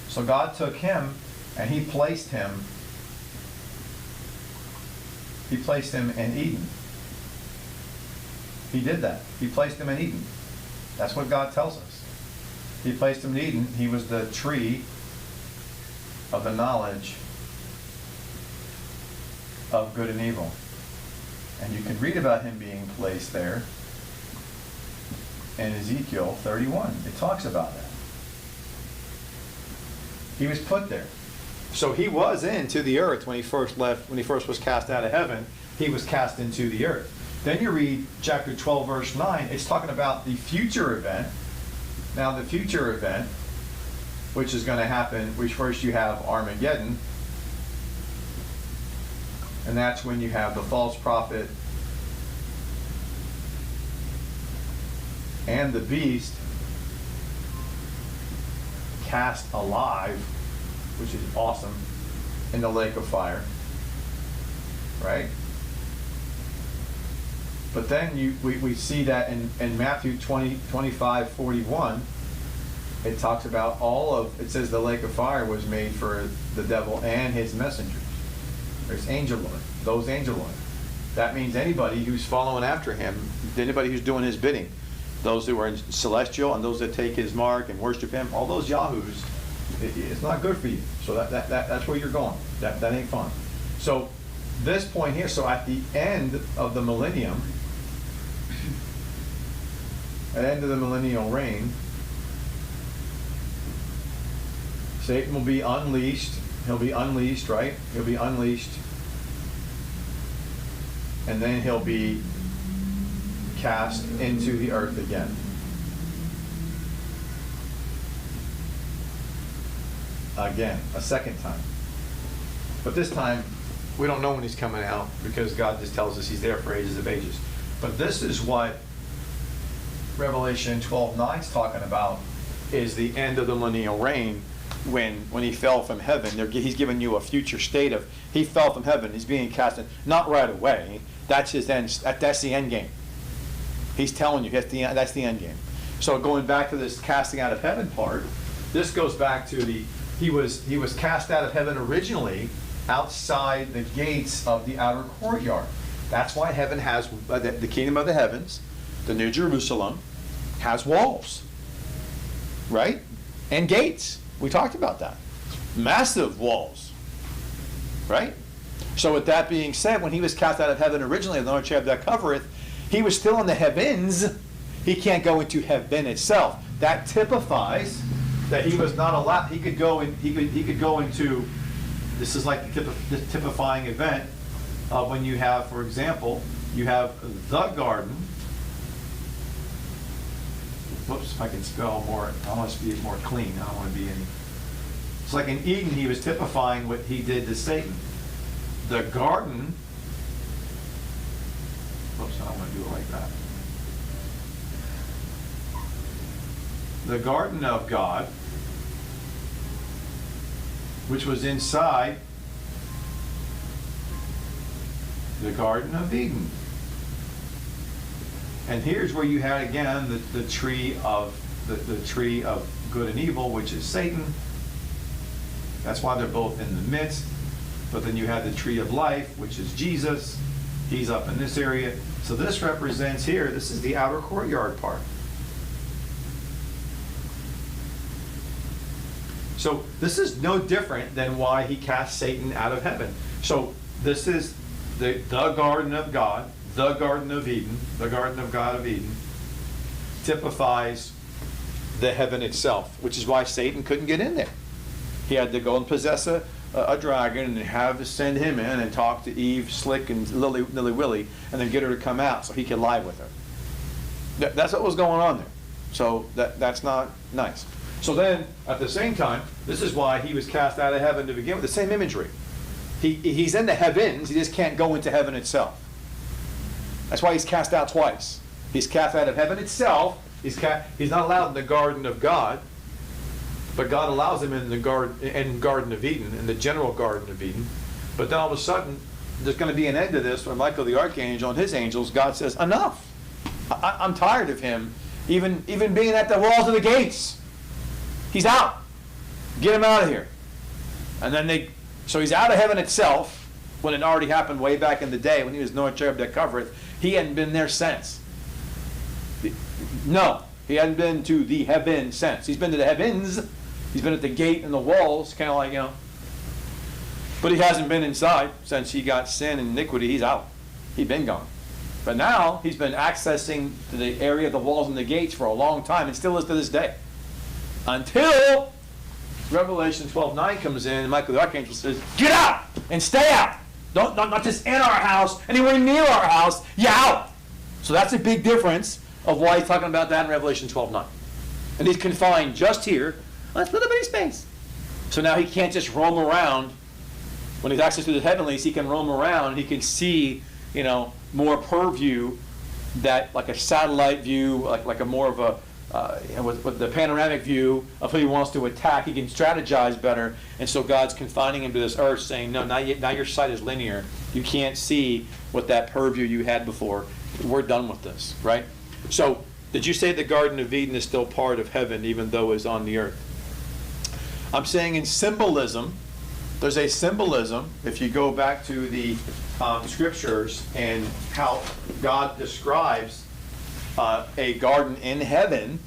Speaker 4: So God took him and he placed him in Eden. He did that. He placed him in Eden. That's what God tells us. He placed him in Eden. He was the tree of the knowledge of good and evil. And you can read about him being placed there in Ezekiel 31. It talks about that. He was put there. So he was into the earth when he first left, when he first was cast out of heaven, he was cast into the earth. Then you read chapter 12, verse 9, it's talking about the future event. Now the future event, which is going to happen, which first you have Armageddon, and that's when you have the false prophet and the beast cast alive, which is awesome, in the lake of fire, right? But then we see that in Matthew 25:41, it talks about it says the lake of fire was made for the devil and his messengers. There's angeloid, those angeloid. That means anybody who's following after him, anybody who's doing his bidding. Those who are in celestial and those that take his mark and worship him, all those yahoos, it's not good for you. So that's where you're going. That ain't fun. So this point here, so at the end of the millennium, at the end of the millennial reign, Satan will be unleashed. He'll be unleashed, right? He'll be unleashed. And then he'll be cast into the earth again. Again, a second time. But this time, we don't know when he's coming out because God just tells us he's there for ages of ages. But this is what Revelation 12:9 is talking about, is the end of the millennial reign. When he fell from heaven, he's giving you a future state of, he fell from heaven, he's being cast in, not right away. That's his end. That's the end game. He's telling you that's the end game. So going back to this casting out of heaven part, this goes back to he was cast out of heaven originally outside the gates of the outer courtyard. That's why heaven has the kingdom of the heavens, the New Jerusalem, has walls, right, and gates. We talked about that. Massive walls, right? So with that being said, when he was cast out of heaven originally, the Lord cherub that covereth, he was still in the heavens. He can't go into heaven itself. That typifies that he was not allowed. He could go into
Speaker 1: This is like the typifying event of when you have, for example, you have the garden. Whoops, if I can spell more, I want to be more clean. I don't want to be any. It's like in Eden, he was typifying what he did to Satan. The garden. Whoops, I don't want to do it like that. The garden of God, which was inside the Garden of Eden. And here's where you had again the tree of the tree of good and evil, which is Satan. That's why they're both in the midst. But then you have the tree of life, which is Jesus. He's up in this area. So this represents here, this is the outer courtyard part. So this is no different than why he cast Satan out of heaven. So this is the Garden of God, the Garden of Eden, the Garden of God of Eden, typifies the heaven itself, which is why Satan couldn't get in there. He had to go and possess a dragon and send him in and talk to Eve, Slick, and Lily Willy, and then get her to come out so he could lie with her. That's what was going on there. So that's not nice. So then, at the same time, this is why he was cast out of heaven to begin with. The same imagery. He's in the heavens, he just can't go into heaven itself. That's why he's cast out twice. He's cast out of heaven itself. He's not allowed in the garden of God, but God allows him in the Garden of Eden, in the general Garden of Eden. But then all of a sudden, there's going to be an end to this when Michael the archangel and his angels, God says, enough. I'm tired of him even being at the walls of the gates. He's out. Get him out of here. And then so he's out of heaven itself, when it already happened way back in the day when he was Noah cherub that covereth. He hadn't been there since. No, he hadn't been to the heaven since. He's been to the heavens. He's been at the gate and the walls, kind of like, But he hasn't been inside since he got sin and iniquity. He's out. He'd been gone. But now he's been accessing the area of the walls and the gates for a long time, and still is to this day. Until Revelation 12:9 comes in, and Michael the archangel says, get out and stay out. Don't not just in our house, anywhere near our house, you're out. So that's a big difference of why he's talking about that in Revelation 12:9. And he's confined just here, on this little bitty space. So now he can't just roam around. When he's access to the heavenlies, he can roam around and he can see, more purview, that like a satellite view, like a more of a with the panoramic view of who he wants to attack. He can strategize better, and so God's confining him to this earth, saying, no, now your sight is linear. You can't see what that purview you had before. We're done with this, right? So, did you say the Garden of Eden is still part of heaven, even though it's on the earth? I'm saying in symbolism, there's a symbolism, if you go back to the scriptures and how God describes a garden in heaven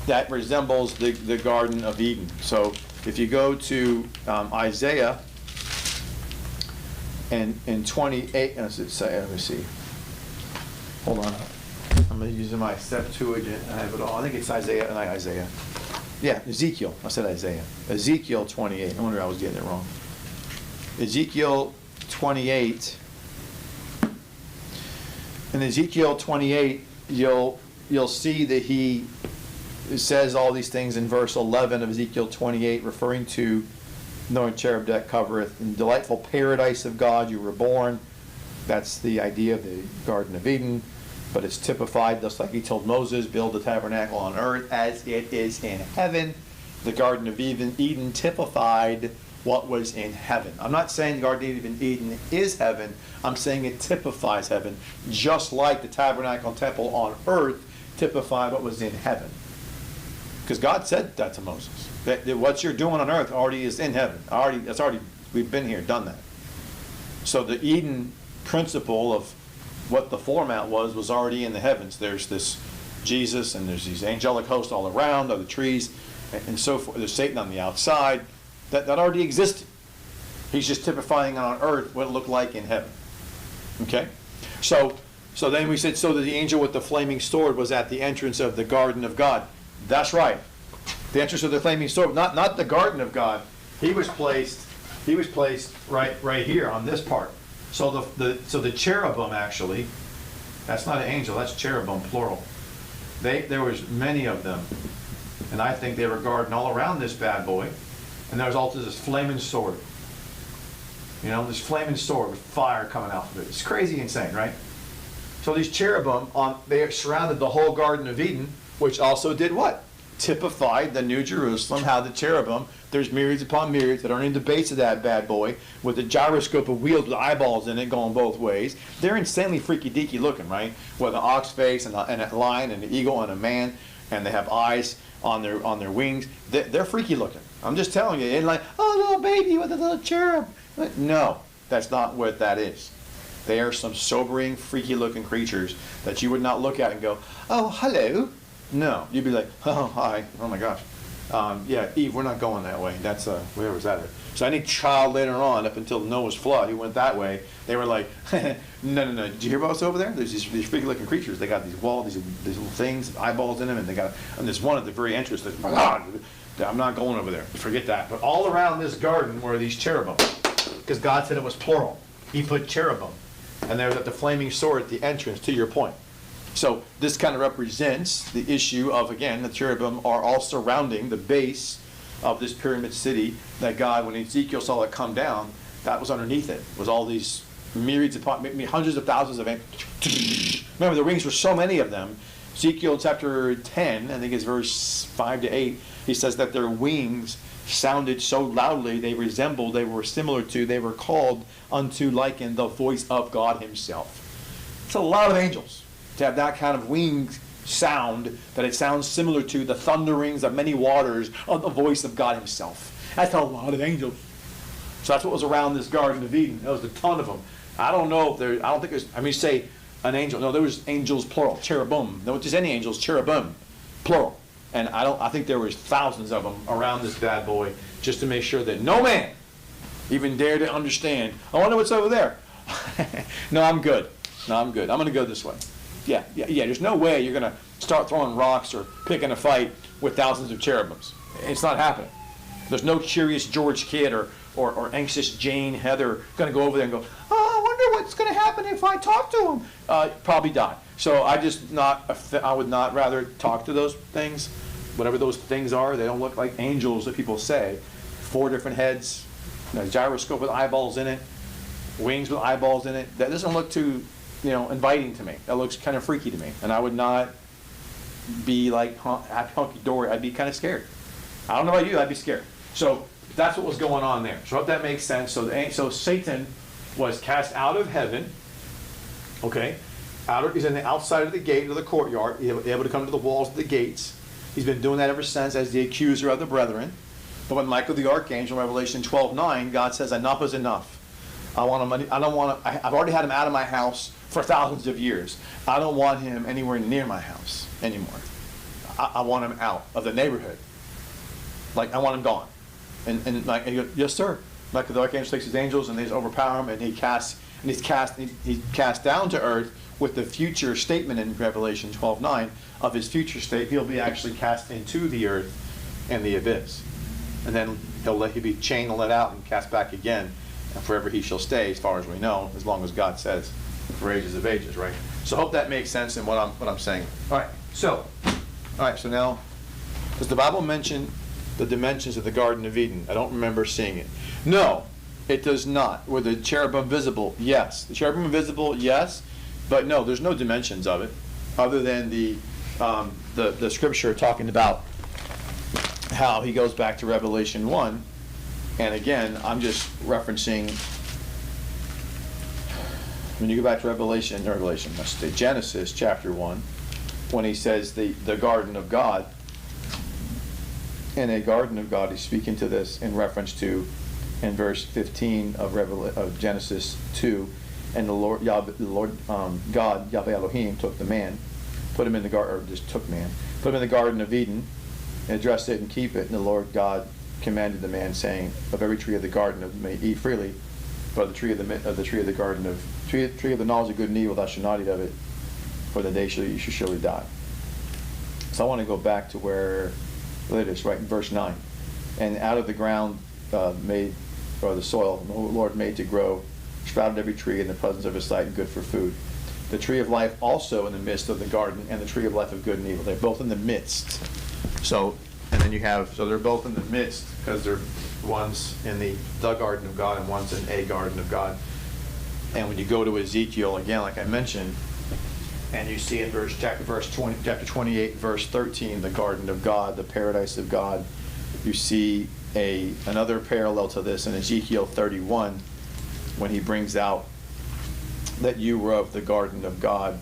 Speaker 1: that resembles the Garden of Eden. So if you go to Isaiah and in 28, let me see. Hold on. I'm using my Septuagint. I have it all. I think it's Isaiah. Yeah, Ezekiel. I said Isaiah. Ezekiel 28. I wonder if I was getting it wrong. Ezekiel 28. In Ezekiel 28, you'll see that he says all these things in verse 11 of Ezekiel 28, referring to Noah cherub that covereth. In delightful paradise of God you were born. That's the idea of the Garden of Eden. But it's typified, just like he told Moses, build the tabernacle on earth as it is in heaven. The Garden of Eden typified what was in heaven. I'm not saying the Garden of Eden is heaven. I'm saying it typifies heaven, just like the tabernacle and temple on earth typified what was in heaven. Because God said that to Moses. That what you're doing on earth already is in heaven. We've been here, done that. So the Eden principle of what the format was already in the heavens. There's this Jesus, and there's these angelic hosts all around, other trees, and so forth. There's Satan on the outside. That already existed. He's just typifying on earth what it looked like in heaven. Okay? So then we said, so that the angel with the flaming sword was at the entrance of the garden of God. That's right. The entrance of the flaming sword, not the garden of God. He was placed He was placed right here on this part. So the cherubim actually, that's not an angel, that's cherubim, plural. There was many of them. And I think they were guarding all around this bad boy. And there was also this flaming sword. You know, this flaming sword with fire coming out of it. It's crazy insane, right? So these cherubim, they surrounded the whole Garden of Eden, which also did what? Typified the New Jerusalem, how the cherubim, there's myriads upon myriads that are in the base of that bad boy with a gyroscope of wheels with eyeballs in it going both ways. They're insanely freaky deaky looking, right? With an ox face and a lion and an eagle and a man, and they have eyes on their wings. They're freaky looking. I'm just telling you. It's like, oh, little baby with a little cherub. No, that's not what that is. They are some sobering, freaky looking creatures that you would not look at and go, oh, hello. No, you'd be like, oh, hi, oh my gosh. Yeah, Eve, we're not going that way. That's, where was that? So any child later on, up until Noah's flood, who went that way, they were like, no. Did you hear about what's over there? There's these freaky looking creatures. They got these walls, these little things, eyeballs in them, and and there's one at the very entrance that, I'm not going over there. Forget that. But all around this garden were these cherubim, because God said it was plural. He put cherubim. And there's the flaming sword at the entrance, to your point. So this kind of represents the issue of, again, the cherubim are all surrounding the base of this pyramid city that God, when Ezekiel saw it come down, that was underneath it. Was all these myriads upon, hundreds of thousands of angels. Remember, the rings were so many of them. Ezekiel chapter 10, I think it's verse 5 to 8, he says that their wings sounded so loudly, they were called unto liken the voice of God himself. It's a lot of angels to have that kind of wings sound, that it sounds similar to the thunderings of many waters of the voice of God himself. That's a lot of angels. So that's what was around this Garden of Eden. There was a ton of them. I don't know if there, I don't think there's, I mean, say an angel. No, there was angels, plural, cherubim. No, just any angels, cherubim, plural. And I think there was thousands of them around this bad boy, just to make sure that no man even dared to understand, I wonder what's over there. No, I'm good. I'm going to go this way. Yeah. There's no way you're going to start throwing rocks or picking a fight with thousands of cherubims. It's not happening. There's no curious George kid or anxious Jane Heather going to go over there and go, oh, I wonder what's going to happen if I talk to him. Probably die. So I would not rather talk to those things, whatever those things are. They don't look like angels that people say. 4 different heads, a gyroscope with eyeballs in it, wings with eyeballs in it. That doesn't look too, inviting to me. That looks kind of freaky to me. And I would not be like hunky-dory. I'd be kind of scared. I don't know about you, I'd be scared. So that's what was going on there. So I hope that makes sense. So Satan was cast out of heaven, okay? He's in the outside of the gate of the courtyard, able to come to the walls of the gates. He's been doing that ever since as the accuser of the brethren. But when Michael the archangel, Revelation 12:9, God says, enough is enough. I've already had him out of my house for thousands of years. I don't want him anywhere near my house anymore. I want him out of the neighborhood. Like, I want him gone. And he goes, yes, sir. Michael the archangel takes his angels and they overpower him, and he's cast down to earth with the future statement in Revelation 12:9 of his future state. He'll be actually cast into the earth and the abyss. And then he'll be chained and let out and cast back again. And forever he shall stay, as far as we know, as long as God says, for ages of ages, right? So I hope that makes sense in what I'm saying. All right, so now, does the Bible mention the dimensions of the Garden of Eden? I don't remember seeing it. No, it does not. Were the cherubim visible? Yes. The cherubim visible? Yes. But no, there's no dimensions of it, other than the scripture talking about how he goes back to Revelation 1. And again, I'm just referencing, when you go back to Genesis chapter 1, when he says the garden of God. In a garden of God, he's speaking to this in reference to, in verse 15 of Genesis 2, and the Lord God, Yahweh Elohim, took the man, put him in the garden, or just took man, put him in the Garden of Eden, and addressed it and keep it. And the Lord God commanded the man, saying, of every tree of the garden you may eat freely, but of the tree of the garden of tree of the knowledge of good and evil thou shalt not eat of it, for the day you shall surely die. So I want to go back to where it is, right in verse 9. And out of the ground made
Speaker 4: or the soil the Lord made to grow, sprouted every tree in the presence of his sight and good for food. The tree of life also in the midst of the garden, and the tree of life of good and evil. They're both in the midst. So, and then you have, so they're both in the midst because they're one's in the garden of God and one's in a garden of God. And when you go to Ezekiel, again, like I mentioned, and you see in chapter 28, verse 13, the garden of God, the paradise of God. You see another parallel to this in Ezekiel 31, when he brings out that you were of the garden of God,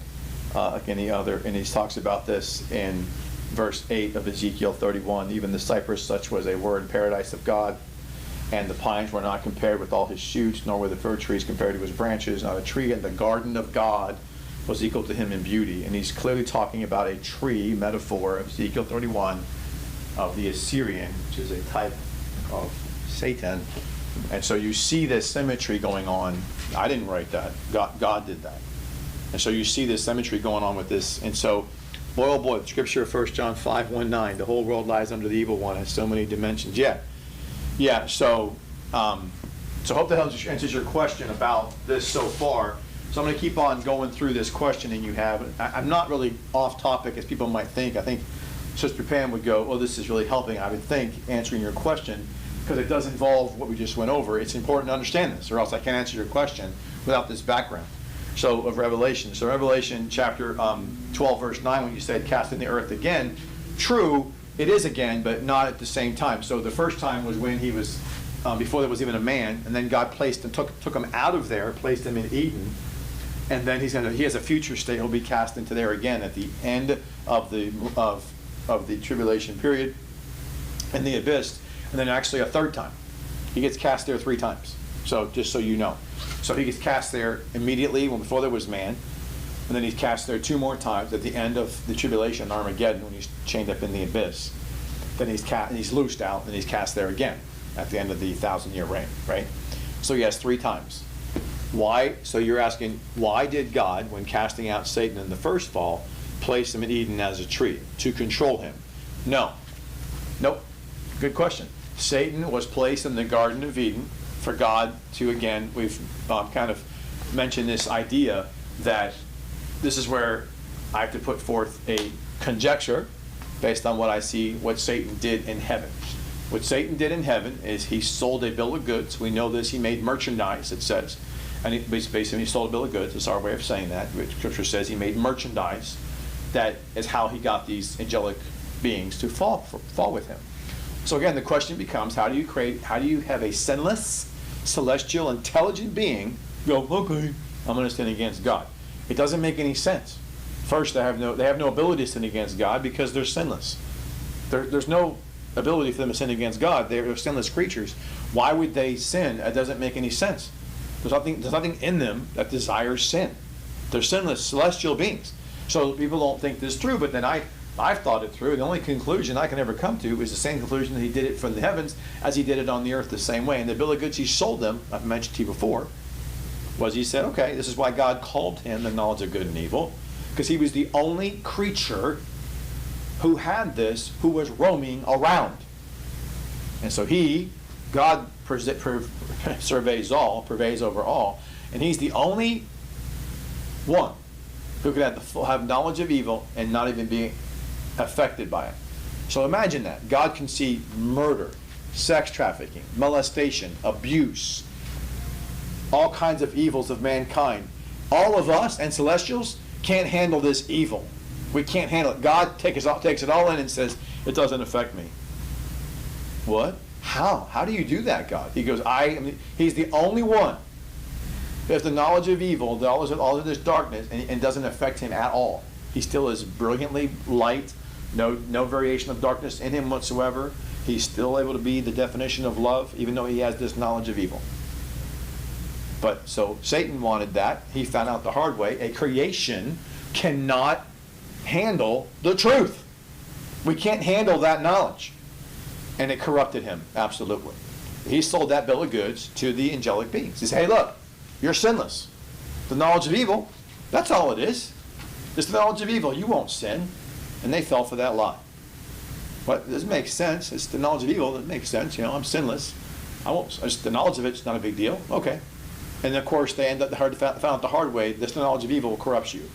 Speaker 4: like any other, and he talks about this in verse 8 of Ezekiel 31. Even the cypress, such was a word, paradise of God, and the pines were not compared with all his shoots, nor were the fir trees compared to his branches. Not a tree in the garden of God was equal to him in beauty. And he's clearly talking about a tree metaphor of Ezekiel 31 of the Assyrian, which is a type of Satan. And so you see this symmetry going on. I didn't write that. God did that. And so you see this symmetry going on with this. And so, boy, oh boy, the scripture of 1 John 5:19, the whole world lies under the evil one, has so many dimensions. Yeah, so hope that answers your question about this so far. So I'm going to keep on going through this questioning you have. I'm not really off topic as people might think. I think Sister Pam would go, well, this is really helping, I would think, answering your question, because it does involve what we just went over. It's important to understand this, or else I can't answer your question without this background. So of Revelation. So Revelation chapter 12, verse 9, when you said cast in the earth again, true, it is again, but not at the same time. So the first time was when he was, before there was even a man, and then God placed him, took him out of there, placed him in Eden, and then he has a future state. He'll be cast into there again at the end of the tribulation period in the abyss, and then actually a third time. He gets cast there 3 times. So just so you know. So he gets cast there immediately before there was man, and then he's cast there 2 more times at the end of the tribulation, Armageddon, when he's chained up in the abyss. Then he's loosed out, and he's cast there again at the end of the 1,000-year reign, right? So he has 3 times. Why? So you're asking, why did God, when casting out Satan in the first fall, place him in Eden as a tree? To control him? No. Nope. Good question. Satan was placed in the Garden of Eden for God to, again, we've kind of mentioned this idea that this is where I have to put forth a conjecture based on what I see, what Satan did in heaven. What Satan did in heaven is he sold a bill of goods. We know this. He made merchandise, it says. And basically he sold a bill of goods. It's our way of saying that. Scripture says he made merchandise. That is how he got these angelic beings to fall with him. So again, the question becomes, how do you have a sinless, celestial, intelligent being go, okay, I'm going to sin against God? It doesn't make any sense. First, they have no ability to sin against God because they're sinless. There's no ability for them to sin against God. They're sinless creatures. Why would they sin? It doesn't make any sense. There's nothing in them that desires sin. They're sinless, celestial beings. So people don't think this through, but then I've thought it through. The only conclusion I can ever come to is the same conclusion that he did it from the heavens as he did it on the earth the same way. And the bill of goods he sold them, I've mentioned to you before, was he said, okay, this is why God called him the knowledge of good and evil, because he was the only creature who had this, who was roaming around. And so God surveys all, pervades over all, and he's the only one who could have knowledge of evil and not even be affected by it. So imagine that. God can see murder, sex trafficking, molestation, abuse, all kinds of evils of mankind. All of us and celestials can't handle this evil. We can't handle it. God takes it all in and says, it doesn't affect me. What? How? How do you do that, God? He goes, he's the only one who has the knowledge of evil, all of this darkness, and doesn't affect him at all. He still is brilliantly light, no variation of darkness in him whatsoever. He's still able to be the definition of love, even though he has this knowledge of evil. But so Satan wanted that. He found out the hard way. A creation cannot handle the truth. We can't handle that knowledge. And it corrupted him, absolutely. He sold that bill of goods to the angelic beings. He said, hey, look, you're sinless. The knowledge of evil, that's all it is. It's the knowledge of evil. You won't sin. And they fell for that lie. But it doesn't make sense. It's the knowledge of evil that makes sense. I'm sinless. Just the knowledge of it's not a big deal. Okay. And of course, they end up found out the hard way. This knowledge of evil corrupts you.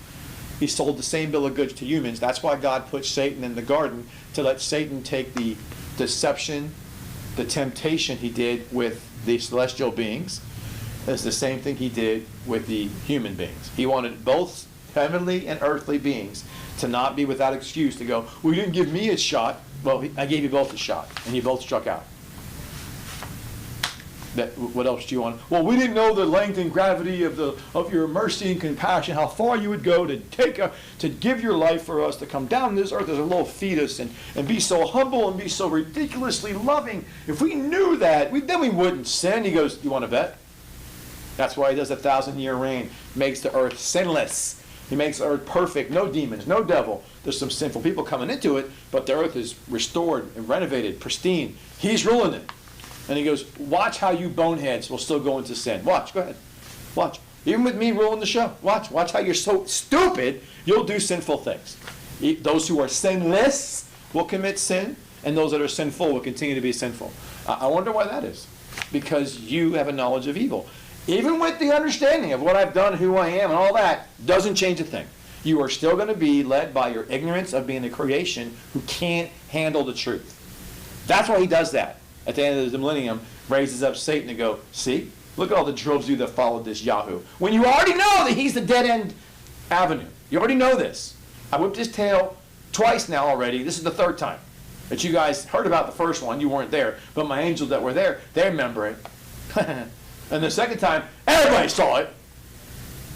Speaker 4: He sold the same bill of goods to humans. That's why God put Satan in the garden, to let Satan take the deception, the temptation he did with the celestial beings. It's the same thing he did with the human beings. He wanted both heavenly and earthly beings to not be without excuse to go, well, you didn't give me a shot. Well, I gave you both a shot, and you both struck out. What else do you want? Well, we didn't know the length and gravity of your mercy and compassion, how far you would go to give your life for us, to come down to this earth as a little fetus and be so humble and be so ridiculously loving. If we knew that, then we wouldn't sin. He goes, you want to bet? That's why he does 1,000-year reign, makes the earth sinless. He makes the earth perfect, no demons, no devil. There's some sinful people coming into it, but the earth is restored and renovated, pristine. He's ruling it. And he goes, watch how you boneheads will still go into sin. Watch, go ahead. Watch. Even with me ruling the show. Watch how you're so stupid, you'll do sinful things. Those who are sinless will commit sin, and those that are sinful will continue to be sinful. I wonder why that is. Because you have a knowledge of evil. Even with the understanding of what I've done, who I am, and all that, doesn't change a thing. You are still going to be led by your ignorance of being a creation who can't handle the truth. That's why he does that. At the end of the millennium, raises up Satan to go, see? Look at all the droves of you that followed this Yahoo. When you already know that he's the dead-end avenue. You already know this. I whipped his tail twice now already. This is the third time that you guys heard about the first one. You weren't there. But my angels that were there, they remember it. And the second time, everybody saw it.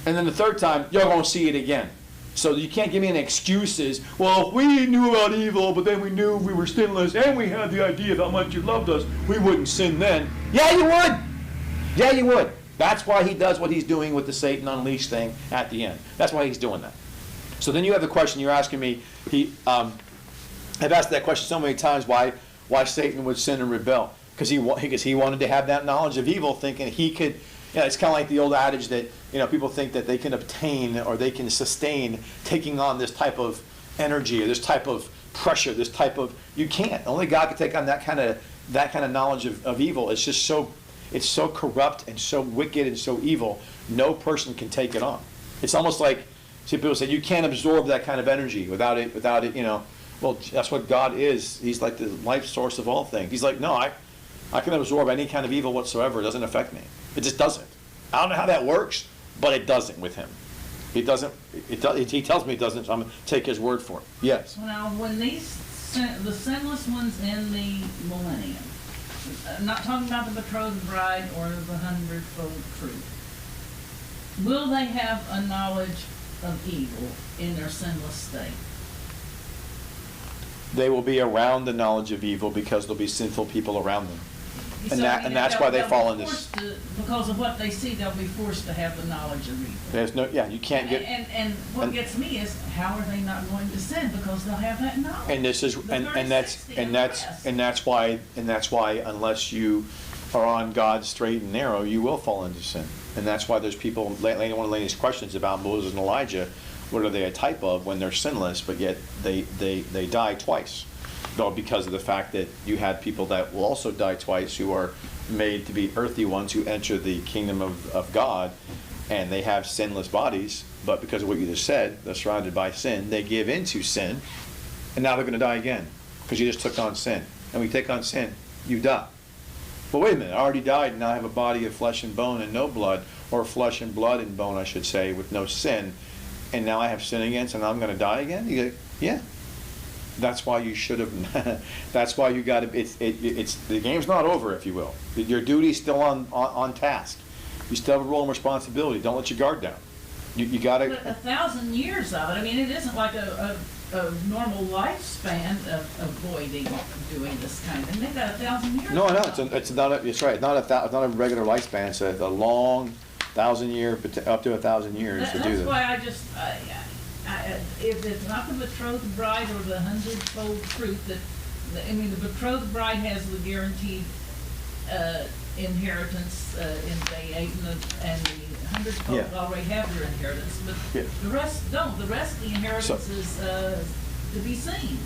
Speaker 4: And then the third time, you're going to see it again. So you can't give me any excuses. Well, if we knew about evil, but then we knew we were sinless, and we had the idea of how much you loved us, we wouldn't sin then. Yeah, you would. Yeah, you would. That's why he does what he's doing with the Satan Unleashed thing at the end. That's why he's doing that. So then you have the question you're asking me. I've asked that question so many times, why Satan would sin and rebel. Because he wanted to have that knowledge of evil, thinking he could. It's kind of like the old adage that people think that they can obtain or they can sustain taking on this type of energy or this type of pressure, this type of. You can't. Only God can take on that kind of knowledge of evil. It's just it's so corrupt and so wicked and so evil. No person can take it on. It's almost like, see, people say you can't absorb that kind of energy without it. Well, that's what God is. He's like the life source of all things. He's like, no, I can absorb any kind of evil whatsoever. It doesn't affect me. It just doesn't. I don't know how that works, but it doesn't with him. He doesn't. He tells me it doesn't, so I'm going to take his word for it. Yes?
Speaker 3: Now, when the sinless ones in the millennium, I'm not talking about the betrothed bride or the 100-fold truth, will they have a knowledge of evil in their sinless state?
Speaker 4: They will be around the knowledge of evil because there'll be sinful people around them. And that's why they fall in this.
Speaker 3: Because of what they see, they'll be forced to have the knowledge of evil.
Speaker 4: You can't get.
Speaker 3: And what gets me is, how are they not going to sin? Because they'll have that knowledge.
Speaker 4: And this is, and that's why unless you are on God's straight and narrow, you will fall into sin. And that's why there's people. One of Laney's questions about Moses and Elijah, what are they a type of when they're sinless, but yet they die twice. No, because of the fact that you had people that will also die twice who are made to be earthly ones who enter the kingdom of God, and they have sinless bodies, but because of what you just said, they're surrounded by sin, they give into sin, and now they're going to die again because you just took on sin. And when you take on sin, you die. But wait a minute, I already died, and now I have a body of flesh and bone and no blood, or flesh and blood and bone, I should say, with no sin, and now I have sin again, so now I'm going to die again? You go, yeah. That's why you should have. That's why you got to. It's the game's not over, if you will. Your duty's still on task. You still have a role and responsibility. Don't let your guard down. You got to.
Speaker 3: But 1,000 years of it. I mean, it isn't like a normal lifespan of avoiding doing this kind of thing. They've got 1,000 years.
Speaker 4: No, it's not. It's right. It's not a regular lifespan. It's a long 1,000-year, up to 1,000 years to do this.
Speaker 3: That's why I just. If it's not the betrothed bride or the 100-fold truth, the betrothed bride has the guaranteed inheritance in day 8, and the 100-fold already have their inheritance, but the rest don't. The rest of the inheritance is to be seen.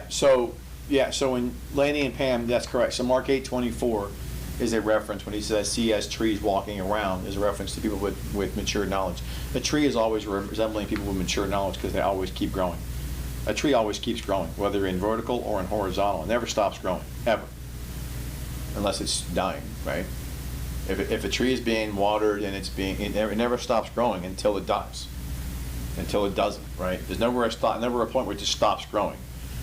Speaker 3: So in Laney and Pam, that's correct. So Mark 8:24
Speaker 4: is a reference, when he says see as trees walking around, is a reference to people with mature knowledge. A tree is always resembling people with mature knowledge because they always keep growing. A tree always keeps growing, whether in vertical or in horizontal. It never stops growing, ever. Unless it's dying, right? If a tree is being watered and it never stops growing until it dies. Until it doesn't, right? There's never a point where it just stops growing.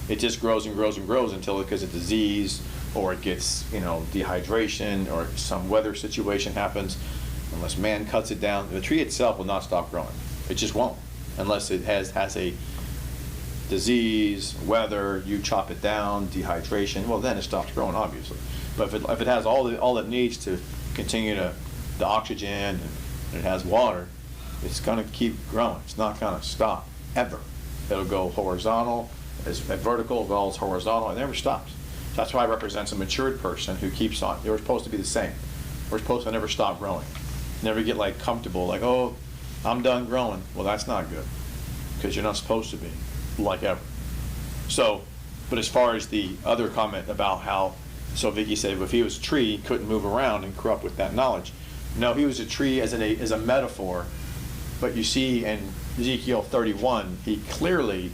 Speaker 4: It just grows and grows and grows until because of disease, or it gets, dehydration, or some weather situation happens. Unless man cuts it down, the tree itself will not stop growing. It just won't, unless it has a disease, weather, you chop it down, dehydration. Well, then it stops growing, obviously. But if it has all it needs to continue the oxygen, and it has water, it's going to keep growing. It's not going to stop ever. It'll go horizontal, as vertical, goes horizontal. It never stops. That's why it represents a matured person who keeps on. We're supposed to be the same. We're supposed to never stop growing. Never get comfortable, oh, I'm done growing. Well, that's not good, because you're not supposed to be ever. So, but as far as the other comment about how, so Vicky said, if he was a tree, he couldn't move around and grew up with that knowledge. No, he was a tree as a metaphor. But you see in Ezekiel 31, he clearly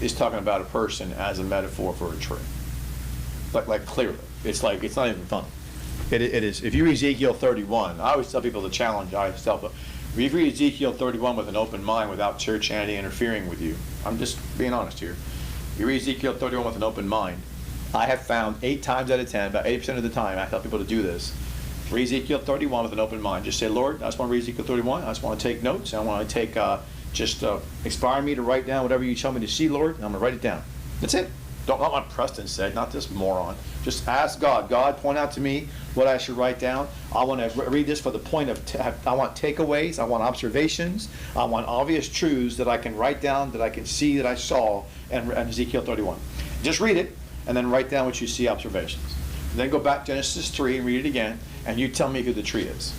Speaker 4: is talking about a person as a metaphor for a tree. Like clearly. It's not even funny. It is. If you read Ezekiel 31, I always tell people the challenge I tell them. If you read Ezekiel 31 with an open mind without churchianity interfering with you, I'm just being honest here. You read Ezekiel 31 with an open mind, I have found 8 times out of 10, about 80% of the time, I tell people to do this. Read Ezekiel 31 with an open mind. Just say, Lord, I just want to read Ezekiel 31. I just want to take notes. I want to take, inspire me to write down whatever you tell me to see, Lord, and I'm going to write it down. That's it. Not what Preston said, not this moron. Just ask God. God, point out to me what I should write down. I want to read this for the point of, I want takeaways. I want observations. I want obvious truths that I can write down, that I can see, that I saw in Ezekiel 31. Just read it, and then write down what you see, observations. Then go back to Genesis 3 and read it again, and you tell me who the tree is.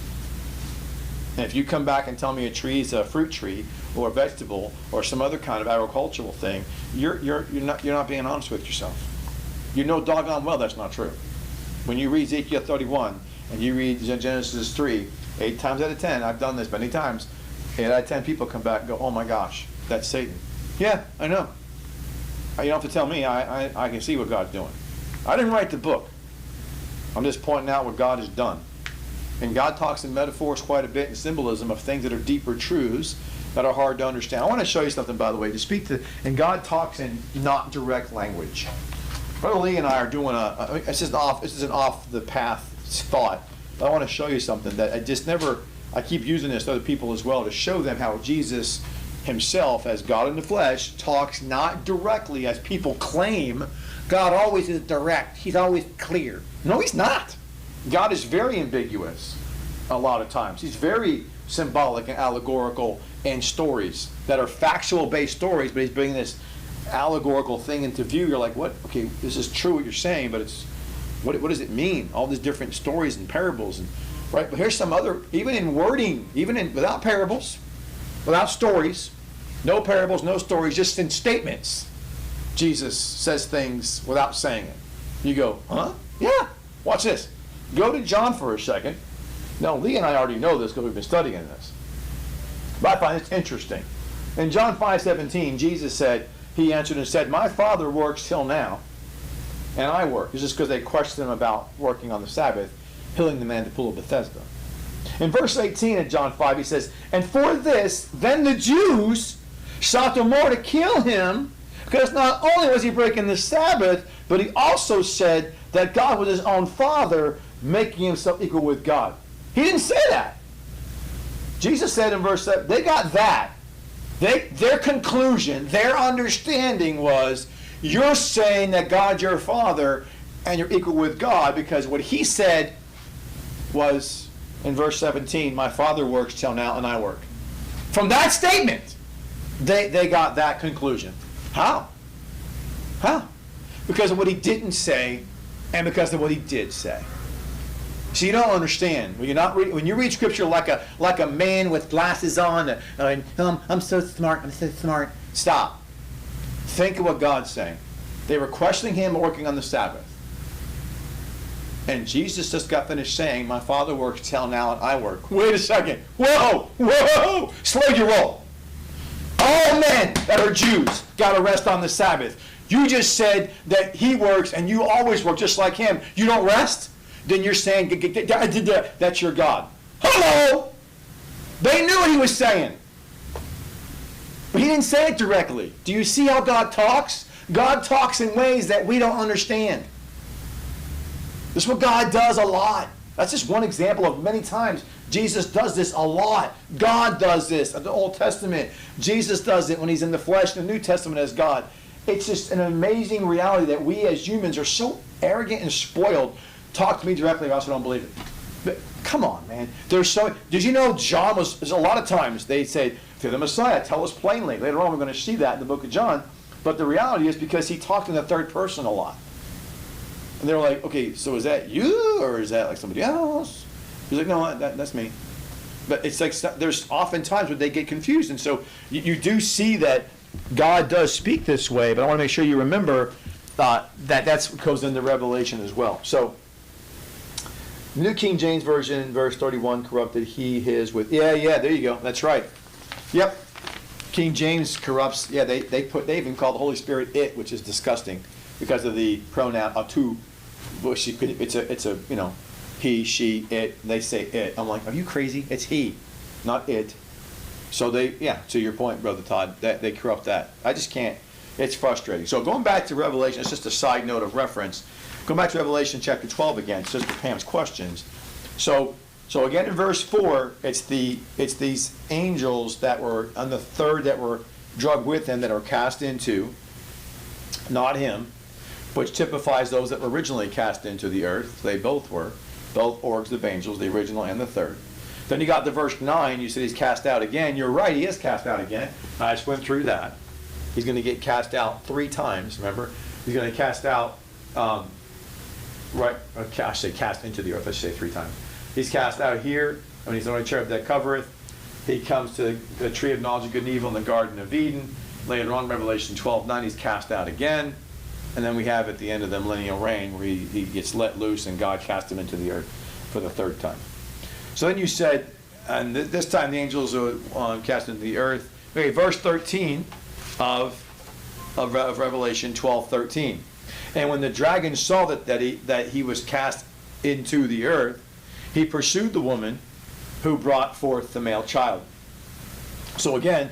Speaker 4: And if you come back and tell me a tree is a fruit tree or a vegetable or some other kind of agricultural thing, you're not being honest with yourself. You know doggone well that's not true. When you read Ezekiel 31 and you read Genesis 3, 8 times out of 10, I've done this many times, 8 out of 10 people come back and go, oh my gosh, that's Satan. Yeah, I know. You don't have to tell me. I can see what God's doing. I didn't write the book. I'm just pointing out what God has done. And God talks in metaphors quite a bit and symbolism of things that are deeper truths that are hard to understand. I want to show you something, by the way, and God talks in not direct language. Brother Lee and I are doing this is an off the path thought, but I want to show you something that I keep using this to other people as well to show them how Jesus himself, as God in the flesh, talks not directly as people claim. God always is direct. He's always clear. No, he's not. God is very ambiguous a lot of times. He's very symbolic and allegorical in stories that are factual-based stories, but he's bringing this allegorical thing into view. You're like, what? Okay, this is true what you're saying, but it's what does it mean? All these different stories and parables, and right? But here's some other, even in wording, without parables, without stories, no parables, no stories, just in statements. Jesus says things without saying it. You go, huh? Yeah. Watch this. Go to John for a second. Now, Lee and I already know this because we've been studying this. But I find it interesting. In John 5:17, Jesus said, he answered and said, my Father works till now, and I work. This is because they questioned him about working on the Sabbath, healing the man at the pool of Bethesda. In verse 18 of John 5, he says, and for this, then the Jews sought the more to kill him, because not only was he breaking the Sabbath, but he also said that God was his own Father, making himself equal with God. He didn't say that. Jesus said in verse 7, they got that. Their conclusion, their understanding was, you're saying that God's your Father and you're equal with God, because what he said was, in verse 17, my Father works till now and I work. From that statement, they got that conclusion. How? Because of what he didn't say and because of what he did say. So you don't understand. When you read Scripture like a man with glasses on, I'm so smart. Stop. Think of what God's saying. They were questioning him working on the Sabbath. And Jesus just got finished saying, my Father works till now and I work. Wait a second. Whoa. Slow your roll. All men that are Jews got to rest on the Sabbath. You just said that he works and you always work just like him. You don't rest? Then you're saying that's your God. Hello! They knew what he was saying. But he didn't say it directly. Do you see how God talks? God talks in ways that we don't understand. This is what God does a lot. That's just one example of many times. Jesus does this a lot. God does this in the Old Testament. Jesus does it when he's in the flesh in the New Testament as God. It's just an amazing reality that we as humans are so arrogant and spoiled. Talk to me directly or else I don't believe it. But come on, man. Did you know John there's a lot of times they say, they're the Messiah, tell us plainly. Later on we're going to see that in the book of John. But the reality is because he talked in the third person a lot. And they're like, okay, so is that you or is that like somebody else? He's like, no, that's me. But it's like there's often times where they get confused. And so you do see that God does speak this way, but I want to make sure you remember that that's what goes into Revelation as well. So New King James Version, verse 31, corrupted he, his with, yeah, there you go. That's right. Yep. King James corrupts, yeah, they even call the Holy Spirit it, which is disgusting because of the pronoun atu, which it's a he, she, it. They say it. I'm like, are you crazy? It's he, not it. So to your point, Brother Todd, that they corrupt that. I just can't. It's frustrating. So going back to Revelation, it's just a side note of reference. Going back to Revelation chapter 12 again, it's just for Pam's questions. So again in verse 4, it's these angels that were on the third that were drugged with him that are cast into, not him, which typifies those that were originally cast into the earth. They both were. Both orgs of angels, the original and the third. Then you got the verse 9, you said he's cast out again. You're right, he is cast out again. I just went through that. He's going to get cast out 3 times, remember? He's going to cast out, I say cast into the earth, I should say 3 times. He's cast out here, when he's the only cherub that covereth. He comes to the tree of knowledge of good and evil in the Garden of Eden. Later on, Revelation 12:9, he's cast out again. And then we have at the end of the millennial reign where he gets let loose and God cast him into the earth for the 3rd time. So then you said, and this time the angels are cast into the earth. Okay, verse 13 of Revelation 12:13. And when the dragon saw that he was cast into the earth, he pursued the woman who brought forth the male child. So again,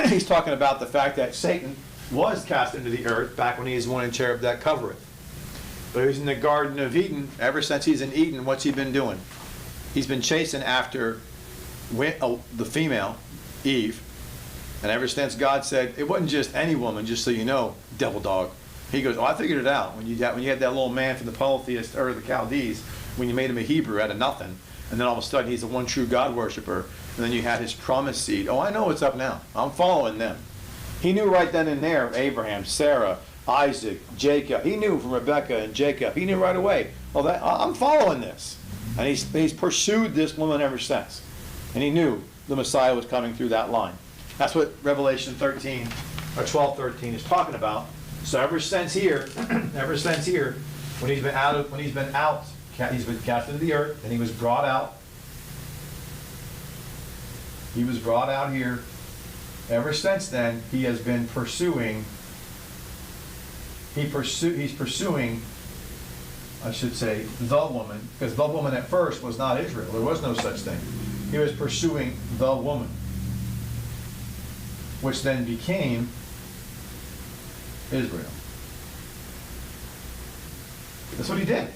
Speaker 4: he's talking about the fact that Satan was cast into the earth back when he is one in cherub that covereth. But he's in the Garden of Eden. Ever since he's in Eden, what's he been doing? He's been chasing after the female, Eve. And ever since God said, it wasn't just any woman, just so you know, devil dog. He goes, I figured it out. When you had that little man from the polytheist or the Chaldees, when you made him a Hebrew out of nothing, and then all of a sudden he's the one true God worshiper, and then you had his promised seed. Oh, I know what's up now. I'm following them. He knew right then and there, Abraham, Sarah, Isaac, Jacob. He knew from Rebekah and Jacob. He knew right away, I'm following this. And he's pursued this woman ever since. And he knew the Messiah was coming through that line. That's what Revelation 13, or 12:13 is talking about. So ever since here, when he's been cast into the earth, and he was brought out. He was brought out here. Ever since then, he has been pursuing. He's pursuing, I should say, the woman, because the woman at first was not Israel. There was no such thing. He was pursuing the woman, which then became Israel. That's what he did.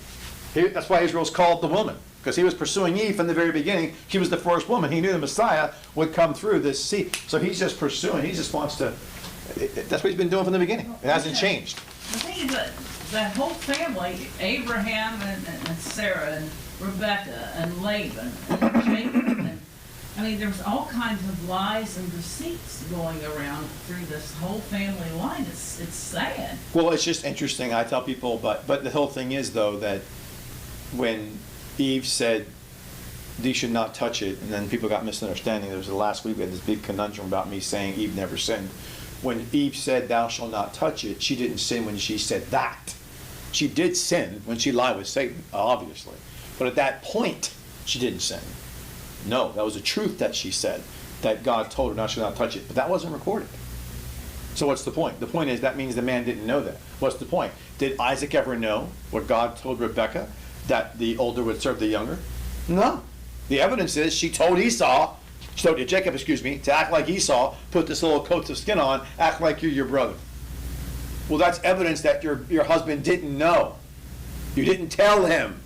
Speaker 4: That's why Israel's called the woman, because he was pursuing Eve from the very beginning. She was the first woman. He knew the Messiah would come through this seed. So he's just pursuing. He just wants to. That's what he's been doing from the beginning. It hasn't changed.
Speaker 3: The thing is that whole family, Abraham and Sarah and Rebekah and Laban and Jacob, and there was all kinds of lies and deceits going around through this whole family line. It's sad.
Speaker 4: Well, it's just interesting. I tell people, but the whole thing is though that when Eve said, "Thee should not touch it," and then people got misunderstanding. There was last week we had this big conundrum about me saying Eve never sinned. When Eve said, "Thou shalt not touch it," she didn't sin when she said that. She did sin when she lied with Satan, obviously. But at that point, she didn't sin. No, that was a truth that she said, that God told her not to not touch it. But that wasn't recorded. So what's the point? The point is that means the man didn't know that. What's the point? Did Isaac ever know what God told Rebekah, that the older would serve the younger? No. The evidence is she told Jacob, to act like Esau, put this little coat of skin on, act like you're your brother. Well, that's evidence that your husband didn't know. You didn't tell him.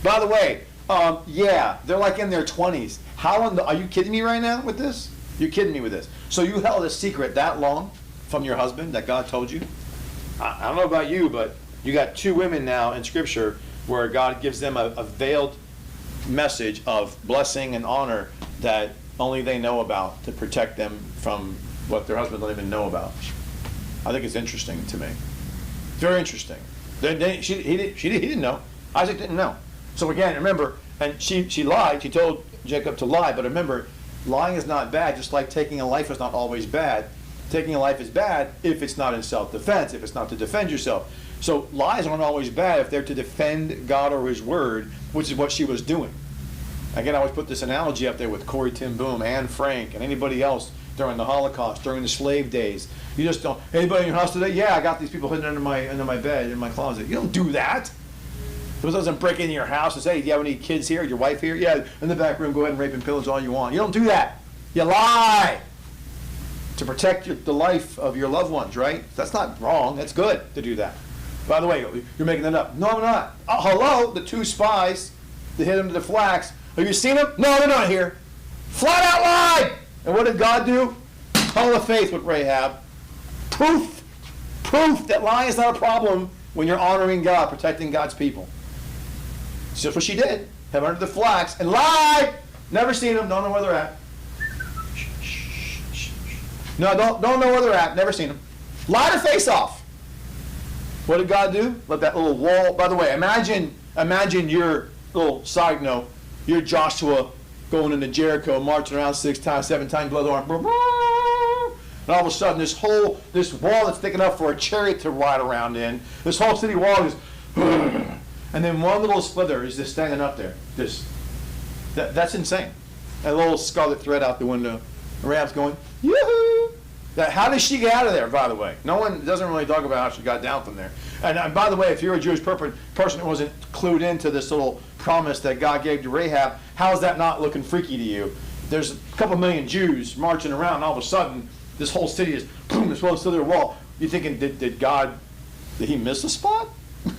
Speaker 4: By the way, they're like in their 20s. Are you kidding me right now with this? You're kidding me with this. So you held a secret that long from your husband that God told you? I don't know about you, but you got 2 women now in Scripture where God gives them a veiled message of blessing and honor that only they know about to protect them from what their husband don't even know about. I think it's interesting to me. Very interesting. He didn't know. Isaac didn't know. So again, remember, and she lied. She told Jacob to lie. But remember, lying is not bad, just like taking a life is not always bad. Taking a life is bad if it's not in self-defense, if it's not to defend yourself. So lies aren't always bad if they're to defend God or His Word, which is what she was doing. Again, I always put this analogy up there with Corrie ten Boom, Anne Frank, and anybody else during the Holocaust, during the slave days. You just don't, anybody in your house today? Yeah, I got these people hidden under my bed, in my closet. You don't do that. It doesn't break into your house and say, do you have any kids here? Your wife here? Yeah, in the back room, go ahead and rape and pillage all you want. You don't do that. You lie to protect the life of your loved ones, right? That's not wrong. That's good to do that. By the way, you're making that up. No, I'm not. Hello, the 2 spies that hid under the flax. Have you seen them? No, they're not here. Flat out lied. And what did God do? Hall of faith with Rahab. Proof that lying is not a problem when you're honoring God, protecting God's people. So that's what she did. Have under the flax and lied. Never seen them. Don't know where they're at. No, don't know where they're at. Never seen them. Lied her face off. What did God do? Let that little wall. By the way, imagine your little side note. You're Joshua going into Jericho, marching around 6 times, 7 times, blow the horn. And all of a sudden, this wall that's thick enough for a chariot to ride around in, this whole city wall is, and then one little slither is just standing up there. That's insane. A little scarlet thread out the window. And Rahab's going, yoo-hoo! How did she get out of there, by the way? No one doesn't really talk about how she got down from there. And by the way, if you're a Jewish person that wasn't clued into this little promise that God gave to Rahab, how is that not looking freaky to you? There's a couple million Jews marching around, and all of a sudden, this whole city is, boom, this whole city wall. You're thinking, did he miss a spot?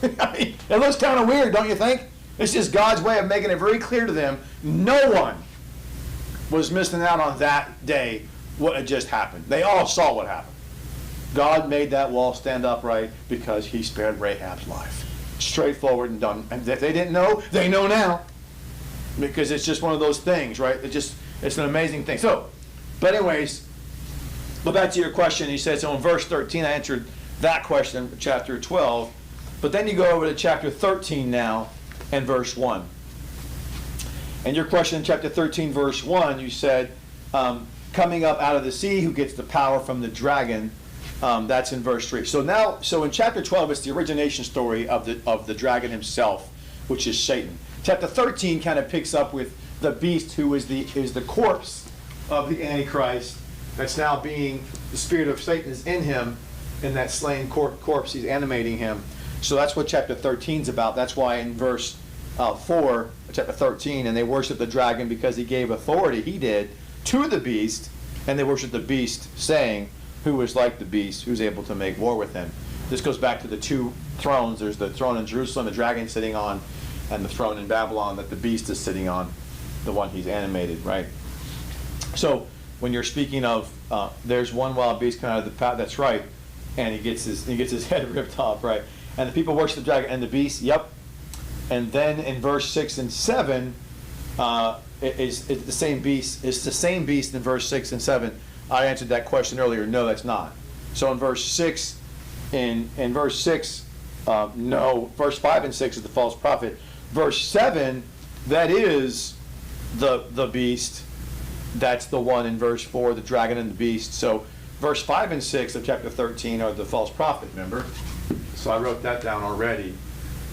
Speaker 4: I mean, it looks kind of weird, don't you think? It's just God's way of making it very clear to them, no one was missing out on that day what had just happened. They all saw what happened. God made that wall stand upright because He spared Rahab's life. Straightforward and done. And if they didn't know, they know now. Because it's just one of those things, right? It's an amazing thing. So, but anyways, go back to your question. He said, so in verse 13, I answered that question, chapter 12. But then you go over to chapter 13 now and verse 1. And your question in chapter 13, verse 1, you said, coming up out of the sea, who gets the power from the dragon. That's in verse 3. So in chapter 12, it's the origination story of the dragon himself, which is Satan. Chapter 13 kind of picks up with the beast, who is the corpse of the Antichrist. That's now being, the spirit of Satan is in him, in that slain corpse, he's animating him. So that's what chapter 13 is about. That's why in verse 4, chapter 13, and they worship the dragon because he gave authority, he did, to the beast, and they worship the beast, saying, who is like the beast, who's able to make war with him. This goes back to the 2 thrones. There's the throne in Jerusalem, the dragon sitting on, and the throne in Babylon that the beast is sitting on, the one he's animated, right? So when you're speaking of, there's one wild beast coming out of the path, that's right, and he gets his head ripped off, right? And the people worship the dragon and the beast, yep. And then in verse 6 and 7, it's the same beast. It's the same beast in verse 6 and 7. I answered that question earlier. No, that's not. So in verse 6, no. Verse 5 and 6 is the false prophet. Verse 7, that is the beast. That's the one in verse 4, the dragon and the beast. So verse 5 and 6 of chapter 13 are the false prophet, remember? So I wrote that down already.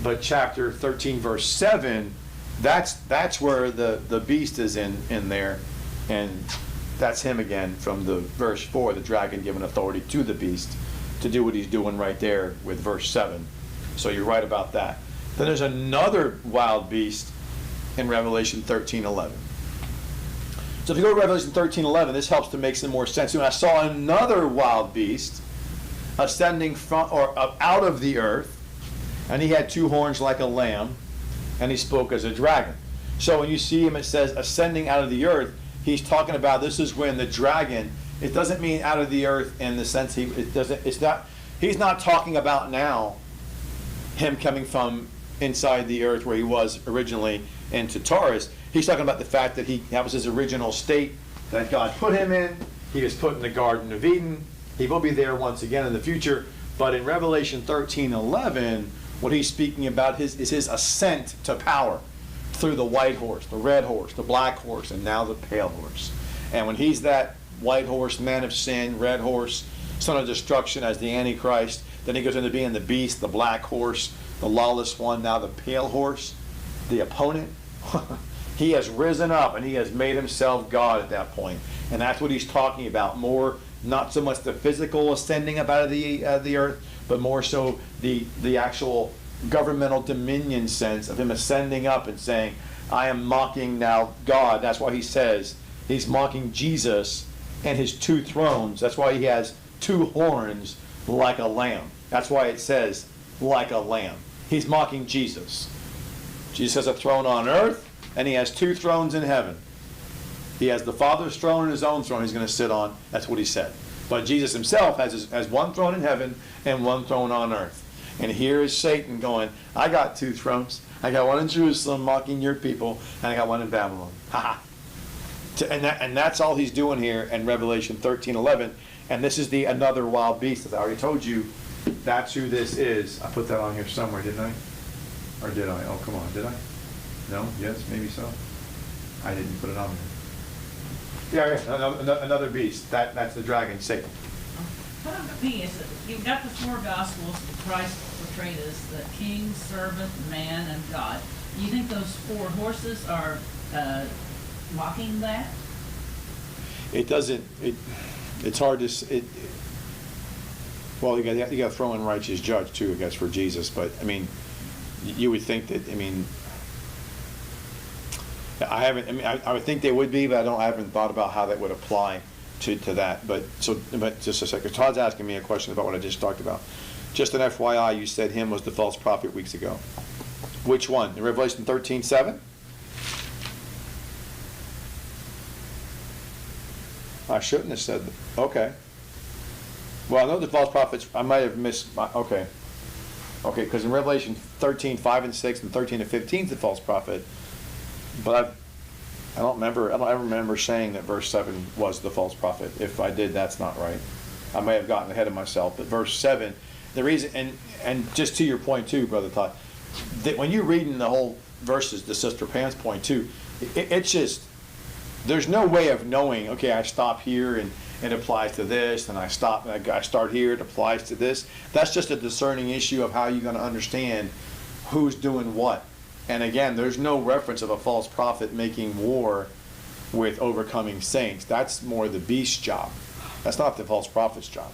Speaker 4: But chapter 13, verse 7, that's where the beast is in there. And that's him again from the verse 4, the dragon giving authority to the beast to do what he's doing right there with verse 7. So you're right about that. Then there's another wild beast in Revelation 13:11. So if you go to Revelation 13:11, this helps to make some more sense. And I saw another wild beast ascending from or up out of the earth, and he had two horns like a lamb, and he spoke as a dragon. So when you see him, it says ascending out of the earth. He's talking about this is when the dragon. It doesn't mean out of the earth in the sense he's not talking about now him coming from inside the earth where he was originally into Taurus. He's talking about the fact that that was his original state that God put him in. He was put in the Garden of Eden. He will be there once again in the future. But in Revelation 13:11, what he's speaking about is his ascent to power through the white horse, the red horse, the black horse, and now the pale horse. And when he's that white horse, man of sin, red horse, son of destruction as the Antichrist, then he goes into being the beast, the black horse, the lawless one, now the pale horse, the opponent. He has risen up and he has made himself God at that point. And that's what he's talking about. More, not so much the physical ascending up out of the earth, but more so the actual governmental dominion sense of him ascending up and saying, I am mocking now God. That's why he says he's mocking Jesus and his two thrones. That's why he has two horns like a lamb. That's why it says like a lamb. He's mocking Jesus. Jesus has a throne on earth, and he has two thrones in heaven. He has the Father's throne and his own throne he's going to sit on. That's what he said. But Jesus himself has one throne in heaven and one throne on earth. And here is Satan going, I got two thrones. I got one in Jerusalem mocking your people, and I got one in Babylon. Ha ha. And that's all he's doing here in Revelation 13:11. And this is another wild beast. As I already told you, that's who this is. I put that on here somewhere, didn't I? Or did I? Oh, come on, did I? No? Yes? Maybe so? I didn't put it on there. Yeah, another beast. That's the dragon, Satan.
Speaker 3: What I'm me is that you've got the four Gospels of Christ portrayed as the king, servant, man, and God. You think those four horses are mocking that?
Speaker 4: It doesn't. It's hard to. Well, you got to throw in righteous judge too, I guess, for Jesus. But I mean, you would think that. I mean, I haven't. I mean, I would think they would be, but I haven't thought about how that would apply to that. But just a second. Todd's asking me a question about what I just talked about. Just an FYI, you said him was the false prophet weeks ago. Which one? In Revelation 13:7? I shouldn't have said that. Okay. Well, I know the false prophets, I might have missed, okay. Okay, because in Revelation 13:5 and 6 and 13 and 15 is the false prophet. But I don't ever remember saying that verse 7 was the false prophet. If I did, that's not right. I may have gotten ahead of myself. But verse 7, the reason, and just to your point too, Brother Todd, that when you're reading the whole verses, to Sister Pam's point too, it's just, there's no way of knowing, okay, I stop here and it applies to this, and I stop and I start here, it applies to this. That's just a discerning issue of how you're going to understand who's doing what. And again, there's no reference of a false prophet making war with overcoming saints. That's more the beast's job. That's not the false prophet's job.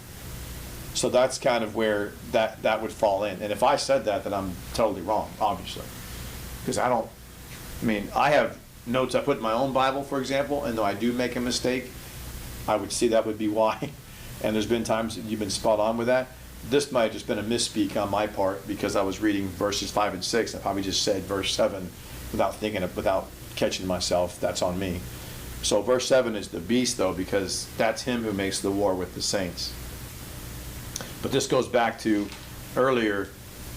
Speaker 4: So that's kind of where that would fall in. And if I said that, then I'm totally wrong, obviously. Because I have notes I put in my own Bible, for example, and though I do make a mistake, I would see that would be why. And there's been times that you've been spot on with that. This might have just been a misspeak on my part because I was reading verses 5 and 6. I probably just said verse 7 without catching myself. That's on me. So verse 7 is the beast, though, because that's him who makes the war with the saints. But this goes back to earlier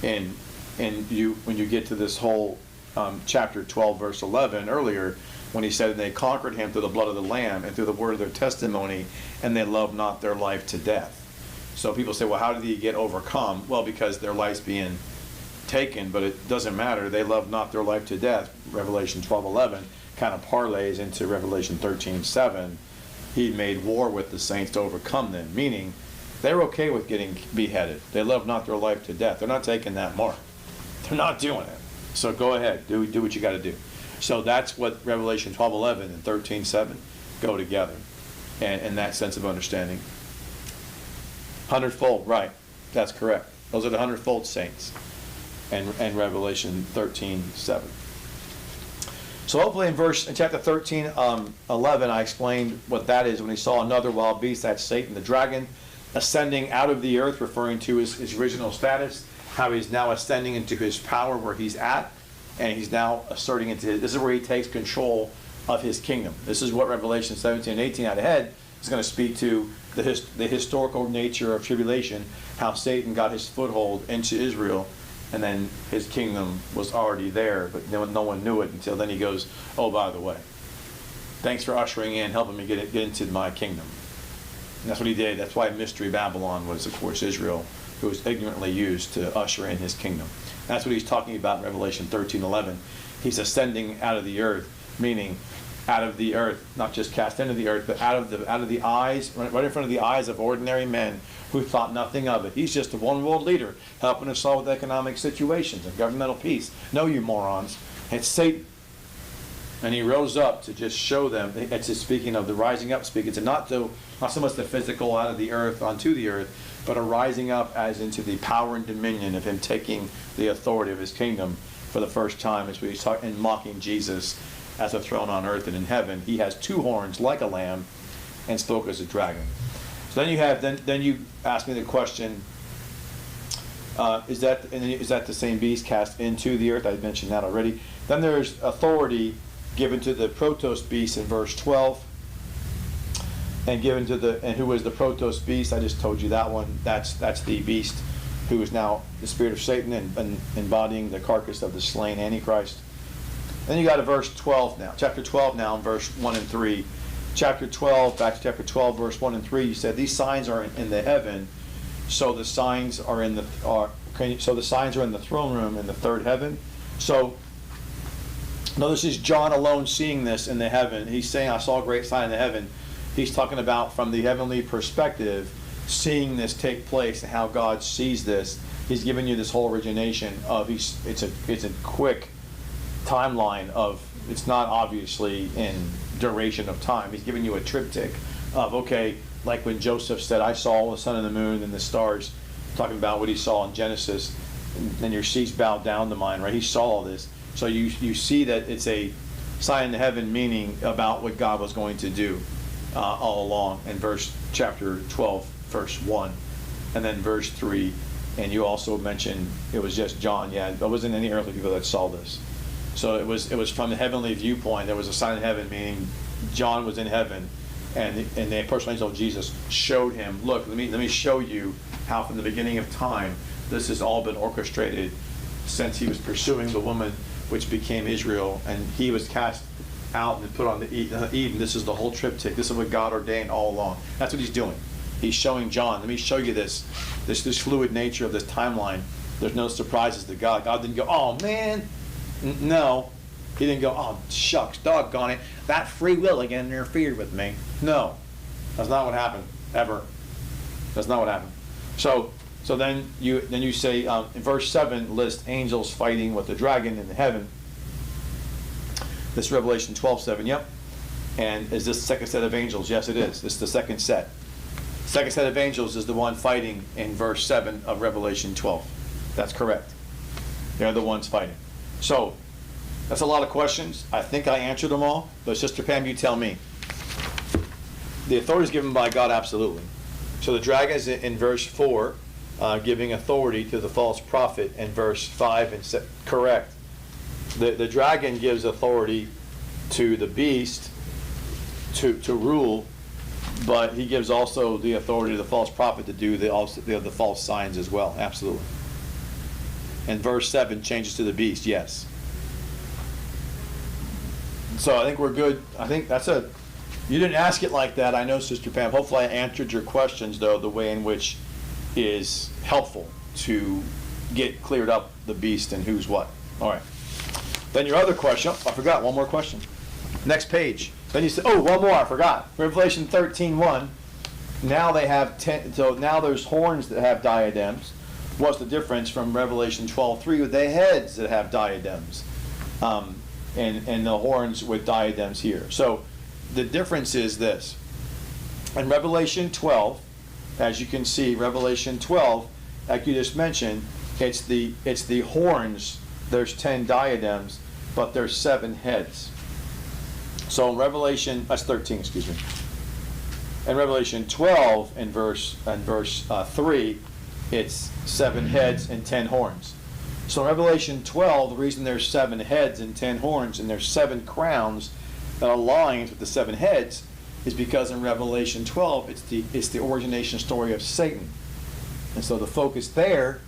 Speaker 4: when you get to this whole chapter 12, verse 11, earlier, when he said, and they conquered him through the blood of the Lamb and through the word of their testimony, and they loved not their life to death. So people say, well, how did he get overcome? Well, because their life's being taken, but it doesn't matter. They loved not their life to death. Revelation 12:11 kind of parlays into Revelation 13:7. He made war with the saints to overcome them, meaning they're okay with getting beheaded. They love not their life to death. They're not taking that mark. They're not doing it. So go ahead, do what you got to do. So that's what Revelation 12:11 and 13:7 go together, and in that sense of understanding. 100-fold, right? That's correct. Those are the 100-fold saints, and Revelation 13:7. So hopefully in chapter 13, 11, I explained what that is when he saw another wild beast, that's Satan, the dragon, ascending out of the earth, referring to his original status, how he's now ascending into his power where he's at, and he's now asserting this is where he takes control of his kingdom. This is what Revelation 17 and 18 out ahead is going to speak to, the historical nature of tribulation, how Satan got his foothold into Israel, and then his kingdom was already there, but no one knew it until then he goes, oh, by the way, thanks for ushering in, helping me get into my kingdom. And that's what he did. That's why Mystery Babylon was, of course, Israel, who was ignorantly used to usher in his kingdom. That's what he's talking about in Revelation 13:11. He's ascending out of the earth, meaning out of the earth, not just cast into the earth, but out of the eyes, right in front of the eyes of ordinary men who thought nothing of it. He's just a one world leader helping us solve with economic situations and governmental peace. No, you morons. It's Satan. And he rose up to just show them, it's just speaking of the rising up, speaking to not so much the physical out of the earth onto the earth, but a rising up as into the power and dominion of him taking the authority of his kingdom for the first time, as we talk in mocking Jesus as a throne on earth and in heaven. He has two horns like a lamb and spoke as a dragon. So then you ask me the question, is that the same beast cast into the earth? I mentioned that already. Then there's authority given to the Protos beast in verse 12, and who is the Protos beast? I just told you that one. That's the beast who is now the spirit of Satan and embodying the carcass of the slain Antichrist. Then you got to verse 12 now, chapter 12 now, verse 1 and 3. Chapter 12, back to chapter 12, verse 1 and 3. You said these signs are in the heaven, so the signs are in the throne room in the third heaven. So notice this is John alone seeing this in the heaven. He's saying, I saw a great sign in the heaven. He's talking about from the heavenly perspective, seeing this take place and how God sees this. He's giving you this whole origination of it's a quick timeline of, it's not obviously in duration of time. He's giving you a triptych of, okay, like when Joseph said, I saw the sun and the moon and the stars, talking about what he saw in Genesis, and your seats bowed down to mine, right? He saw all this. So you see that it's a sign in heaven, meaning about what God was going to do all along in chapter 12, verse 1, and then verse 3. And you also mentioned it was just John. Yeah, there wasn't any earthly people that saw this. So it was from the heavenly viewpoint. There was a sign in heaven, meaning John was in heaven, and the personal angel of Jesus showed him, look, let me show you how from the beginning of time this has all been orchestrated since he was pursuing the woman which became Israel, and he was cast out and put on the Eden. This is the whole triptych. This is what God ordained all along. That's what he's doing. He's showing John, let me show you this fluid nature of this timeline. There's no surprises to God. God didn't go, oh man, no. He didn't go, oh shucks, doggone it, that free will again interfered with me. No, that's not what happened, ever. That's not what happened. So then you say, in verse 7, list angels fighting with the dragon in the heaven. This Revelation 12:7, yep. And is this the second set of angels? Yes, it is. This is the second set. Second set of angels is the one fighting in verse 7 of Revelation 12. That's correct. They're the ones fighting. So, that's a lot of questions. I think I answered them all, but Sister Pam, you tell me. The authority is given by God, absolutely. So the dragon is in verse 4, giving authority to the false prophet in verse 5, and correct. The dragon gives authority to the beast to rule, but he gives also the authority to the false prophet to do the false signs as well, absolutely. And verse 7 changes to the beast, yes. So I think we're good. I think you didn't ask it like that, I know, Sister Pam. Hopefully I answered your questions, though, the way in which is helpful to get cleared up the beast and who's what. All right. Then your other question, I forgot, one more question. Next page. Then you say, oh, one more, I forgot. Revelation 13:1. Now they have 10, so now there's horns that have diadems. What's the difference from Revelation 12:3 with the heads that have diadems, and the horns with diadems here? So the difference is this. In Revelation 12, as you can see, Revelation 12, like you just mentioned, it's the horns. There's 10 diadems, but there's 7 heads. So in Revelation, that's 13, excuse me. In Revelation 12, in verse 3, it's 7 heads and 10 horns. So in Revelation 12, the reason there's 7 heads and 10 horns, and there's 7 crowns that aligns with the 7 heads, is because in Revelation 12, it's the origination story of Satan. And so the focus there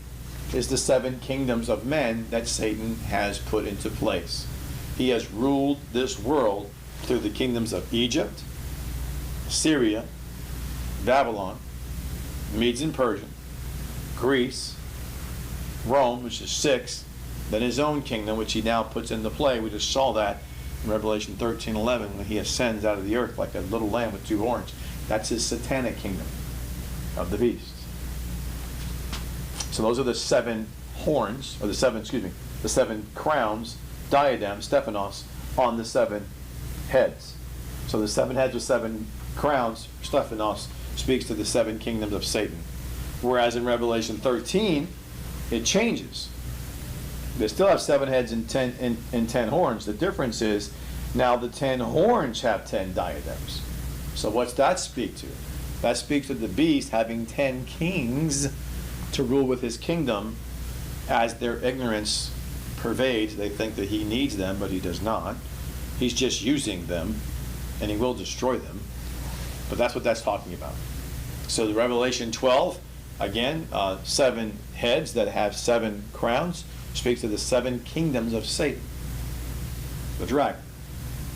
Speaker 4: is the 7 kingdoms of men that Satan has put into place. He has ruled this world through the kingdoms of Egypt, Syria, Babylon, Medes and Persia, Greece, Rome, which is 6, then his own kingdom, which he now puts into play. We just saw that in Revelation 13:11 when he ascends out of the earth like a little lamb with 2 horns. That's his satanic kingdom of the beast. So those are the 7 horns, or the 7 crowns, diadems, Stephanos, on the 7 heads. So the 7 heads with 7 crowns, Stephanos, speaks to the 7 kingdoms of Satan. Whereas in Revelation 13, it changes. They still have 7 heads and 10 horns. The difference is now the 10 horns have 10 diadems. So what's that speak to? That speaks to the beast having 10 kings to rule with his kingdom. As their ignorance pervades, they think that he needs them, but he does not. He's just using them, and he will destroy them. But that's what that's talking about. So the Revelation 12, again, 7 heads that have 7 crowns, speaks to the 7 kingdoms of Satan, the dragon.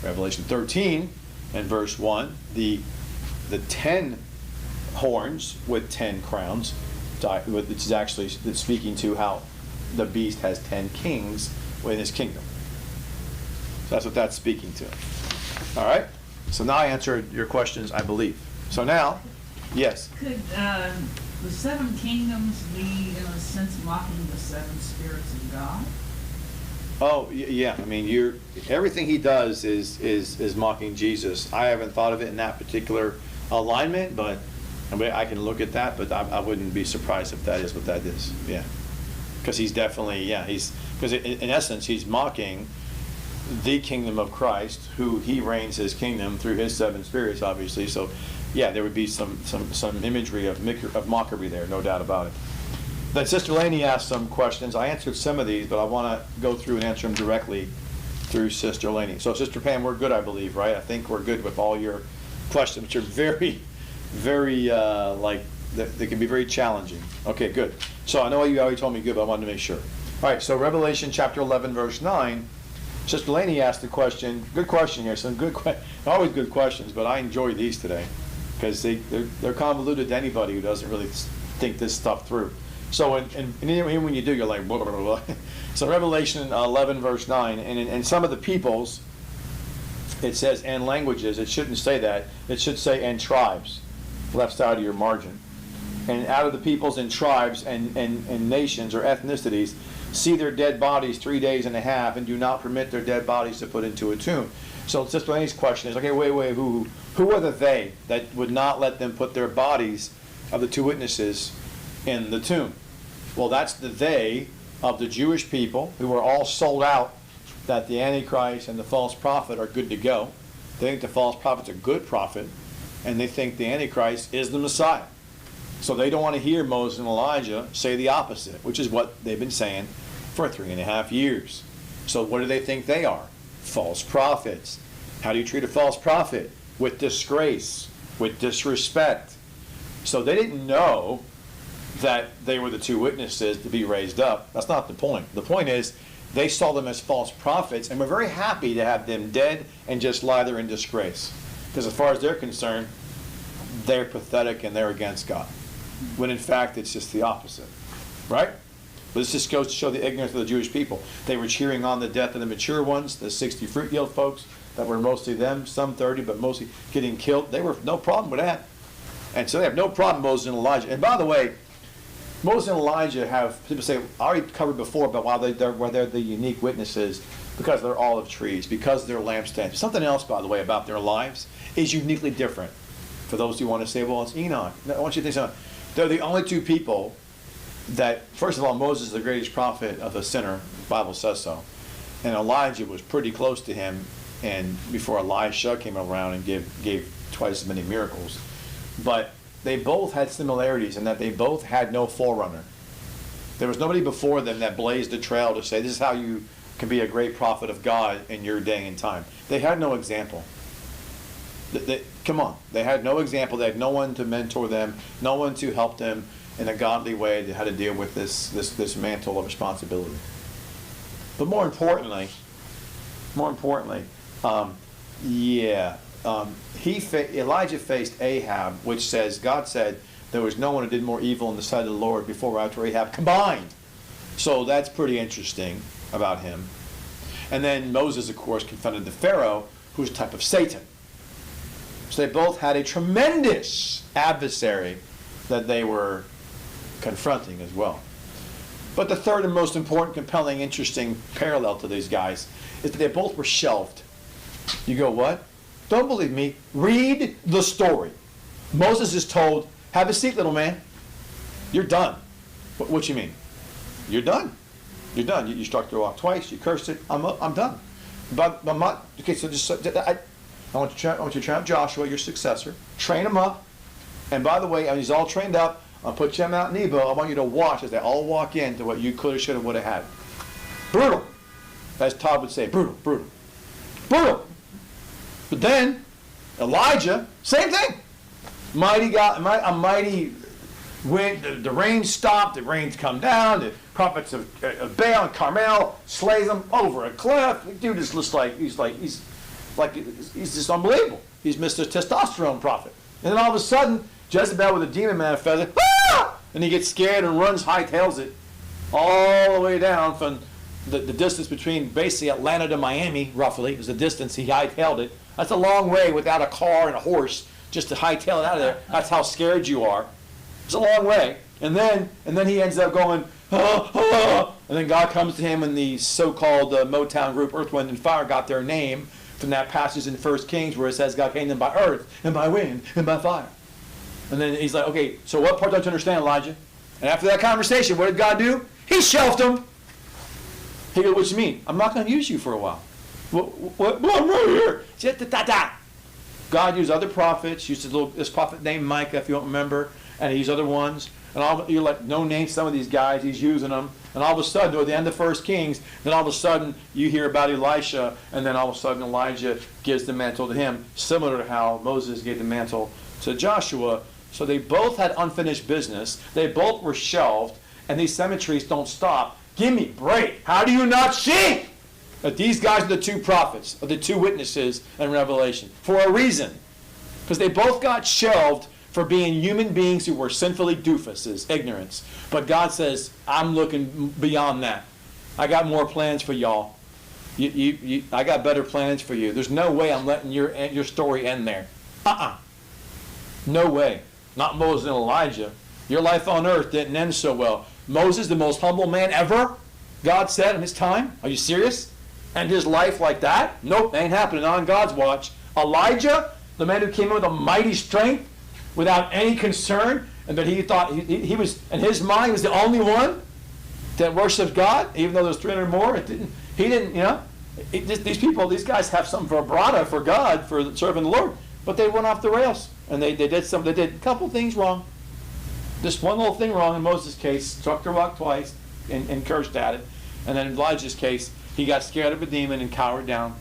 Speaker 4: Revelation 13 and verse 1, the 10 horns with 10 crowns, which is actually speaking to how the beast has 10 kings within his kingdom. So that's what that's speaking to. All right? So now I answered your questions, I believe. So now, yes?
Speaker 3: Could the 7 kingdoms be, in a sense, mocking the 7 spirits of God?
Speaker 4: Oh, yeah. I mean, everything he does is mocking Jesus. I haven't thought of it in that particular alignment, but I can look at that, but I wouldn't be surprised if that is what that is. Yeah. Because he's definitely, because in essence, he's mocking the kingdom of Christ, who he reigns his kingdom through his 7 spirits, obviously. So, yeah, there would be some imagery of mockery there, no doubt about it. Then Sister Laney asked some questions. I answered some of these, but I want to go through and answer them directly through Sister Laney. So, Sister Pam, we're good, I believe, right? I think we're good with all your questions, which are very, very, they can be very challenging. Okay, good. So I know you already told me good, but I wanted to make sure. All right, so Revelation chapter 11, verse 9, Sister Laney asked the question, good question here, some always good questions, but I enjoy these today because they're convoluted to anybody who doesn't really think this stuff through. So and even when you do, you're like, blah, blah, blah, blah. So Revelation 11, verse 9, and in some of the peoples, it says, and languages. It shouldn't say that. It should say, and tribes, left side of your margin. And out of the peoples and tribes and nations or ethnicities, see their dead bodies 3 days and a half, and do not permit their dead bodies to put into a tomb. So Sister Laney's question is, okay, wait, who are the they that would not let them put their bodies of the 2 witnesses in the tomb? Well, that's the they of the Jewish people who are all sold out that the Antichrist and the false prophet are good to go. They think the false prophet's a good prophet, and they think the Antichrist is the Messiah. So they don't want to hear Moses and Elijah say the opposite, which is what they've been saying for 3.5 years. So what do they think they are? False prophets. How do you treat a false prophet? With disgrace, with disrespect. So they didn't know that they were the 2 witnesses to be raised up. That's not the point. The point is they saw them as false prophets and were very happy to have them dead and just lie there in disgrace. Because as far as they're concerned, they're pathetic and they're against God. When in fact it's just the opposite. Right? But this just goes to show the ignorance of the Jewish people. They were cheering on the death of the mature ones, the 60 fruit yield folks, that were mostly them, some 30, but mostly getting killed. They were no problem with that. And so they have no problem, Moses and Elijah. And by the way, Moses and Elijah have, people say, I already covered before, but why they're the unique witnesses, because they're olive trees, because they're lampstands. Something else, by the way, about their lives is uniquely different. For those who want to say, well, it's Enoch. I want you to think something. They're the only two people that, first of all, Moses is the greatest prophet of the sinner. The Bible says so. And Elijah was pretty close to him, and before Elisha came around and gave twice as many miracles. But they both had similarities in that they both had no forerunner. There was nobody before them that blazed the trail to say, this is how you can be a great prophet of God in your day and time. They had no example. Come on. They had no example. They had no one to mentor them, no one to help them in a godly way to how to deal with this mantle of responsibility. But more importantly, Elijah faced Ahab, which says, God said, there was no one who did more evil in the sight of the Lord before or after Ahab combined. So that's pretty interesting about him. And then Moses, of course, confronted the Pharaoh, who's a type of Satan. So they both had a tremendous adversary that they were confronting as well. But the third and most important, compelling, interesting parallel to these guys is that they both were shelved. You go, what? Don't believe me. Read the story. Moses is told, have a seat, little man. You're done. What you mean? You're done. You're done. You struck the rock twice. You cursed it. I'm done. But I'm not. Okay, so I want you to train up Joshua, your successor. Train him up. And by the way, when he's all trained up, I'll put you on Mount Nebo. I want you to watch as they all walk into what you could have, should have, would have had. Brutal. As Todd would say, brutal, brutal. Brutal. But then, Elijah, same thing. Mighty God, a mighty wind, the rain stopped, the rains come down, the prophets of Baal and Carmel slays them over a cliff. The dude is just he's just unbelievable. He's Mr. Testosterone prophet. And then all of a sudden, Jezebel with a demon manifested, ah! And he gets scared and runs, hightails it all the way down from the distance between basically Atlanta to Miami, roughly, is the distance. He hightailed it. That's a long way without a car and a horse just to hightail it out of there. That's how scared you are. It's a long way. And then he ends up going, ah, ah. And then God comes to him, and the so-called Motown group Earth, Wind, and Fire got their name from that passage in 1 Kings where it says God came to them by earth and by wind and by fire. And then he's like, okay, so what part don't you understand, Elijah? And after that conversation, what did God do? He shelved him. He goes, what you mean? I'm not going to use you for a while. What? Well, I'm right here. God used other prophets, used this prophet named Micah, if you don't remember, and he used other ones. And you're like, no name some of these guys, he's using them. And all of a sudden, at the end of 1 Kings, then all of a sudden, you hear about Elisha, and then all of a sudden, Elijah gives the mantle to him, similar to how Moses gave the mantle to Joshua. So they both had unfinished business. They both were shelved, and these cemeteries don't stop. Give me a break. How do you not see that these guys are the two prophets, or the two witnesses in Revelation? For a reason. Because they both got shelved for being human beings who were sinfully doofuses, ignorance. But God says, I'm looking beyond that. I got more plans for y'all. I got better plans for you. There's no way I'm letting your story end there. No way. Not Moses and Elijah. Your life on earth didn't end so well. Moses, the most humble man ever, God said in his time. Are you serious? And his life like that? Nope, ain't happening on God's watch. Elijah, the man who came in with a mighty strength, without any concern, and that he thought he was, in his mind, was the only one that worshipped God, even though there's 300 more. These people, these guys have some vibrato for God, for serving the Lord, but they went off the rails, and they did a couple things wrong. Just one little thing wrong in Moses' case, struck the rock twice and cursed at it, and then in Elijah's case, he got scared of a demon and cowered down.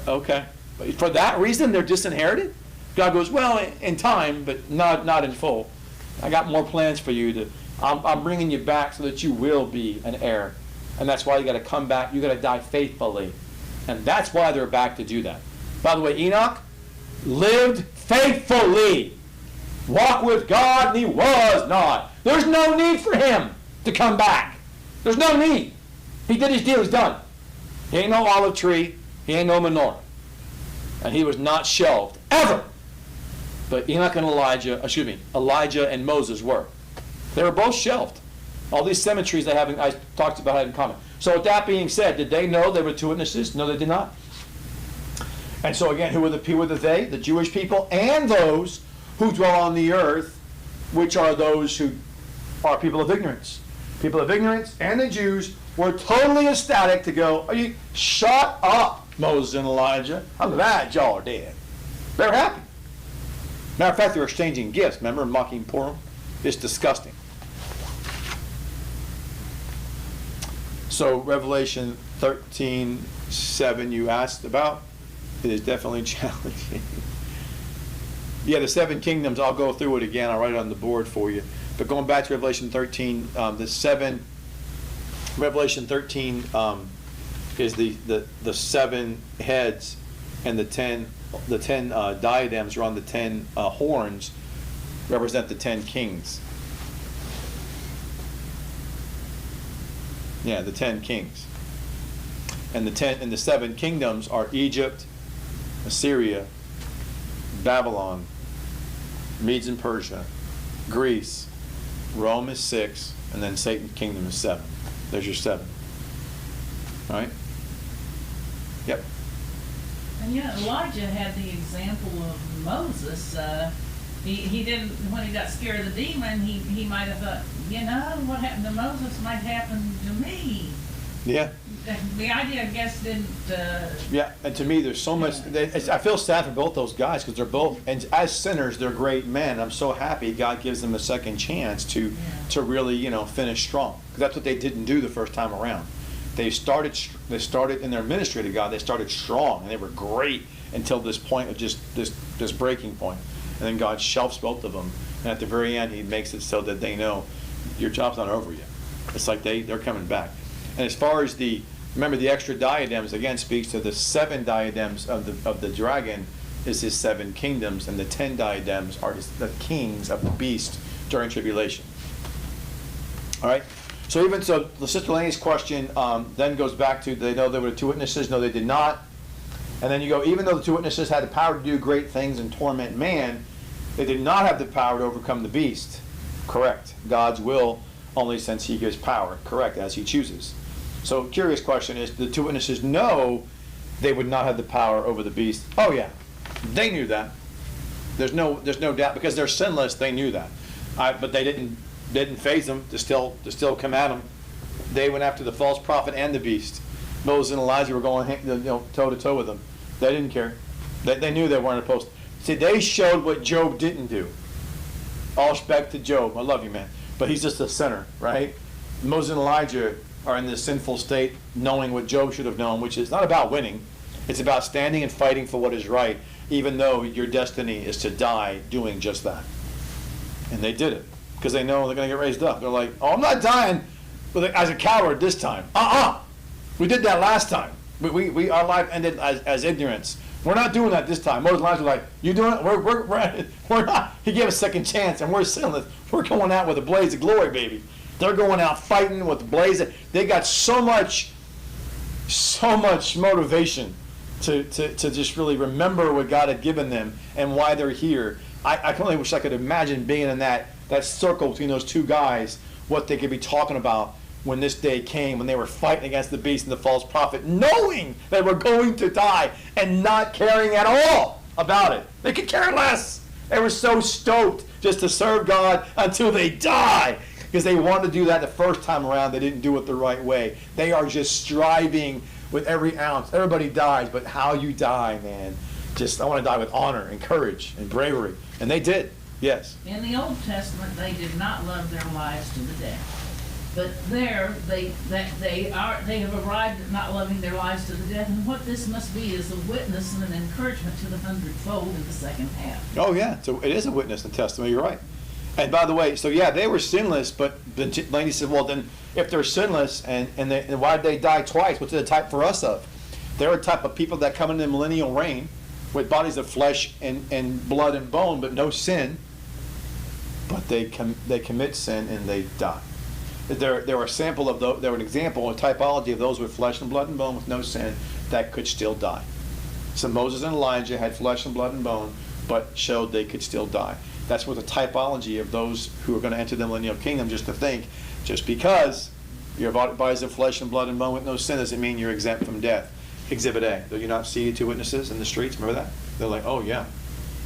Speaker 4: Okay, but for that reason, they're disinherited? God goes, well, in time, but not in full. I got more plans for you. I'm bringing you back so that you will be an heir. And that's why you got to come back. You got to die faithfully. And that's why they're back to do that. By the way, Enoch lived faithfully. Walked with God, and he was not. There's no need for him to come back. There's no need. He did his deal. He's done. He ain't no olive tree. He ain't no menorah. And he was not shelved, ever. But Enoch and Elijah and Moses were. They were both shelved. All these cemeteries I talked about had in common. So with that being said, did they know there were two witnesses? No, they did not. And so again, who were the they? The Jewish people and those who dwell on the earth, which are those who are people of ignorance. People of ignorance and the Jews were totally ecstatic to go, "Are you shut up, Moses and Elijah? I'm glad y'all are dead." They were happy. Matter of fact, they were exchanging gifts. Remember mocking Purim? It's disgusting. So Revelation 13:7 you asked about, it is definitely challenging. Yeah, the 7 kingdoms, I'll go through it again. I'll write it on the board for you. But going back to Revelation 13, Revelation 13 is the 7 heads and the 10 diadems are on the 10 horns represent the 10 kings. Yeah, the 10 kings. And the 7 kingdoms are Egypt, Assyria, Babylon, Medes and Persia, Greece, Rome is 6, and then Satan's kingdom is 7. There's your 7. All right? Yep.
Speaker 3: And Elijah had the example of Moses. He didn't, when he got scared of the demon, he might have thought, what happened to Moses might happen to me.
Speaker 4: Yeah.
Speaker 3: The idea, I guess, didn't.
Speaker 4: Yeah, and to me, there's so much. I feel sad for both those guys because they're both, and as sinners, they're great men. I'm so happy God gives them a second chance to really, finish strong. Because that's what they didn't do the first time around. They started in their ministry to God. They started strong, and they were great until this point of just this breaking point. And then God shelves both of them, and at the very end, He makes it so that they know your job's not over yet. It's like they're coming back. And as far as remember the extra diadems again speaks to the 7 diadems of the dragon is his 7 kingdoms, and the 10 diadems are the kings of the beast during tribulation. All right. So the Sister Laney's question then goes back to, they know there were 2 witnesses. No, they did not. And then you go, even though the 2 witnesses had the power to do great things and torment man, they did not have the power to overcome the beast. Correct. God's will only since He gives power. Correct, as He chooses. So curious question is, the 2 witnesses know they would not have the power over the beast? Oh yeah, they knew that. There's no doubt, because they're sinless. They knew that, but they didn't faze them to still come at them. They went after the false prophet and the beast. Moses and Elijah were going toe to toe with them. They didn't care. They knew they weren't supposed to. See, they showed what Job didn't do. All respect to Job. I love you, man. But he's just a sinner, right? Moses and Elijah are in this sinful state, knowing what Job should have known, which is not about winning. It's about standing and fighting for what is right, even though your destiny is to die doing just that. And they did it, because they know they're going to get raised up. They're like, oh, I'm not dying as a coward this time. We did that last time. Our life ended as ignorance. We're not doing that this time. Moses and Elijah were like, you doing it? We're not. He gave us a second chance, and we're sinless. We're going out with a blaze of glory, baby. They're going out fighting with the blaze. They got so much motivation to just really remember what God had given them and why they're here. I can only wish I could imagine being in that circle between those 2 guys, what they could be talking about when this day came, when they were fighting against the beast and the false prophet, knowing they were going to die and not caring at all about it. They could care less. They were so stoked just to serve God until they die, because they wanted to do that the first time around. They didn't do it the right way. They are just striving with every ounce. Everybody dies, but how you die, man. I want to die with honor and courage and bravery. And they did, yes.
Speaker 3: In the Old Testament, they did not love their lives to the death. But there, they have arrived at not loving their lives to the death. And what this must be is a witness and an encouragement to the 100-fold in the second half.
Speaker 4: Oh yeah, so it is a witness and testimony. You're right. And by the way, so yeah, they were sinless, but Laney said, well, then if they're sinless and why did they die twice? What's the type for us of? They're a type of people that come into the millennial reign with bodies of flesh and blood and bone, but no sin. But they commit sin and they die. They're a sample of those. They're an example, a typology of those with flesh and blood and bone with no sin that could still die. So Moses and Elijah had flesh and blood and bone, but showed they could still die. That's what the typology of those who are going to enter the millennial kingdom, just to think, just because your bodies of flesh and blood and bone with no sin doesn't mean you're exempt from death. Exhibit A, do you not see two witnesses in the streets? Remember that? They're like, oh yeah.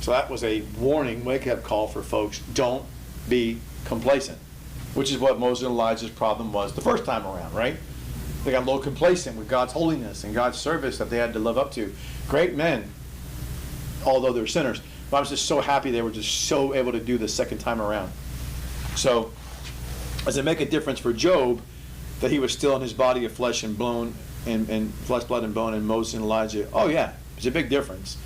Speaker 4: So that was a warning, wake-up call for folks. Don't be complacent, which is what Moses and Elijah's problem was the first time around, right? They got a little complacent with God's holiness and God's service that they had to live up to. Great men, although they're sinners. But I was just so happy they were just so able to do the second time around. So, does it make a difference for Job that he was still in his body of flesh and bone, and flesh, blood, and bone, and Moses and Elijah? Oh yeah, it's a big difference.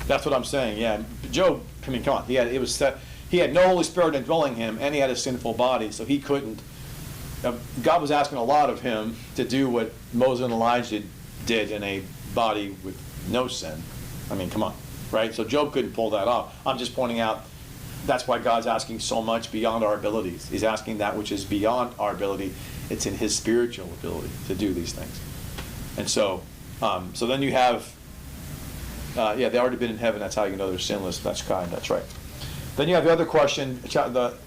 Speaker 4: That's what I'm saying. Yeah, Job. I mean, come on. He had no Holy Spirit indwelling him, and he had a sinful body, so he couldn't. God was asking a lot of him to do what Moses and Elijah did in a body with no sin. I mean, come on, right? So Job couldn't pull that off. I'm just pointing out that's why God's asking so much beyond our abilities. He's asking that which is beyond our ability. It's in his spiritual ability to do these things. And so then you have, they've already been in heaven. That's how you know they're sinless. That's kind. That's right. Then you have the other question.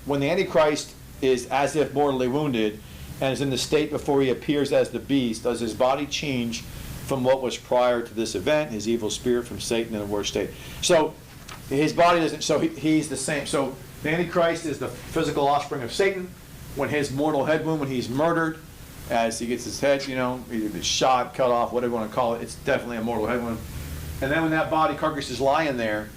Speaker 4: When the Antichrist is as if mortally wounded and is in the state before he appears as the beast, does his body change from what was prior to this event, his evil spirit from Satan in a worse state? So his body doesn't, so he's the same. So the Antichrist is the physical offspring of Satan. When his mortal head wound, when he's murdered, as he gets his head, either shot, cut off, whatever you want to call it, it's definitely a mortal head wound. And then when that body carcass is lying there,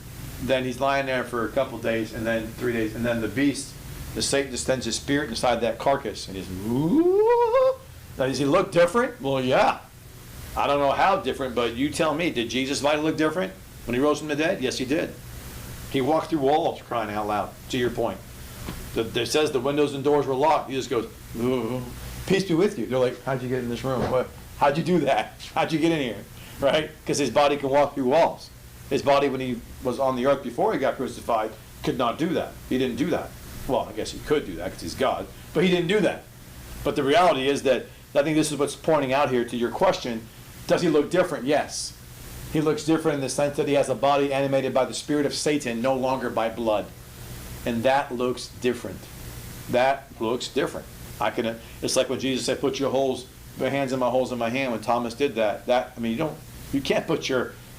Speaker 4: then he's lying there for a couple of days, and then 3 days, and then the beast, the Satan, just sends his spirit inside that carcass, and he's, ooh. Now, does he look different? Well, yeah. I don't know how different, but you tell me. Did Jesus' body look different when he rose from the dead? Yes, he did. He walked through walls, crying out loud, to your point. It says the windows and doors were locked. He just goes, ooh, peace be with you. They're like, how'd you get in this room? What? How'd you do that? How'd you get in here? Right? Because his body can walk through walls. His body, when he was on the earth before he got crucified, could not do that. He didn't do that. Well, I guess he could do that because he's God, but he didn't do that. But the reality is that, I think this is what's pointing out here to your question, does he look different? Yes. He looks different in the sense that he has a body animated by the spirit of Satan, no longer by blood. And that looks different. That looks different. It's like when Jesus said, put your hands in my holes in my hand. When Thomas did that, you can't put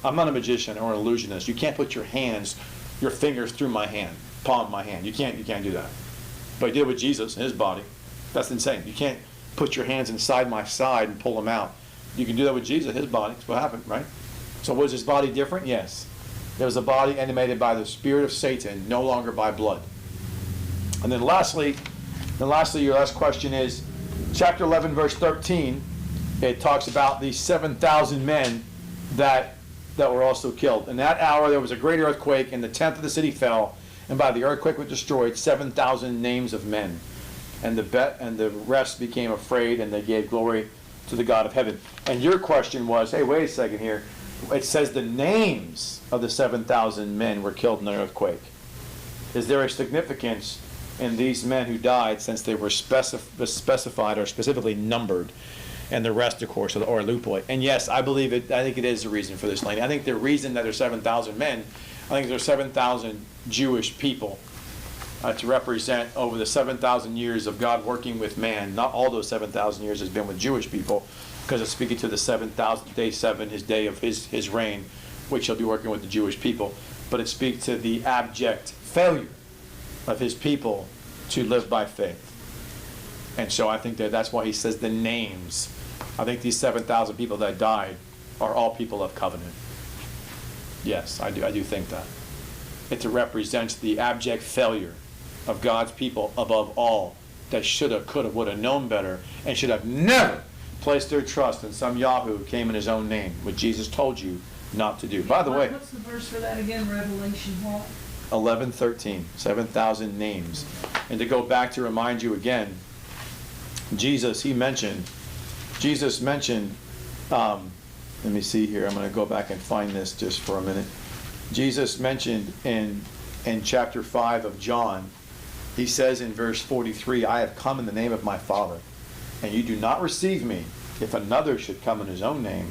Speaker 4: I'm not a magician or an illusionist. You can't put your fingers through my hand, palm of my hand. You can't do that. But he did it with Jesus in his body. That's insane. You can't put your hands inside my side and pull them out. You can do that with Jesus, his body. That's what happened, right? So was his body different? Yes. There was a body animated by the spirit of Satan, no longer by blood. And then lastly, your last question is, chapter 11, verse 13, it talks about the 7,000 men that were also killed. In that hour there was a great earthquake, and the tenth of the city fell, and by the earthquake was destroyed 7,000 names of men. And the rest became afraid, and they gave glory to the God of heaven. And your question was, hey, wait a second here. It says the names of the 7,000 men were killed in the earthquake. Is there a significance in these men who died since they were specified or specifically numbered? And the rest, of course, or lupoi. And yes, I believe it. I think it is a reason for this, Laney. I think the reason that there's 7,000 men, I think there's 7,000 Jewish people to represent over the 7,000 years of God working with man. Not all those 7,000 years has been with Jewish people, because it's speaking to the 7,000th day 7, his day of his reign, which he'll be working with the Jewish people. But it speaks to the abject failure of his people to live by faith. And so I think that's why he says the names. I think these 7,000 people that died are all people of covenant. Yes, I do think that. It represents the abject failure of God's people above all, that shoulda, coulda, woulda known better, and should have never placed their trust in some Yahoo who came in his own name, what Jesus told you not to do. By the way,
Speaker 3: what's the verse for that again? Revelation what?
Speaker 4: 11:13, 7,000 names. And to go back to remind you again, Jesus mentioned, let me see here, I'm going to go back and find this just for a minute. Jesus mentioned in chapter 5 of John, he says in verse 43, I have come in the name of my Father, and you do not receive me. If another should come in his own name,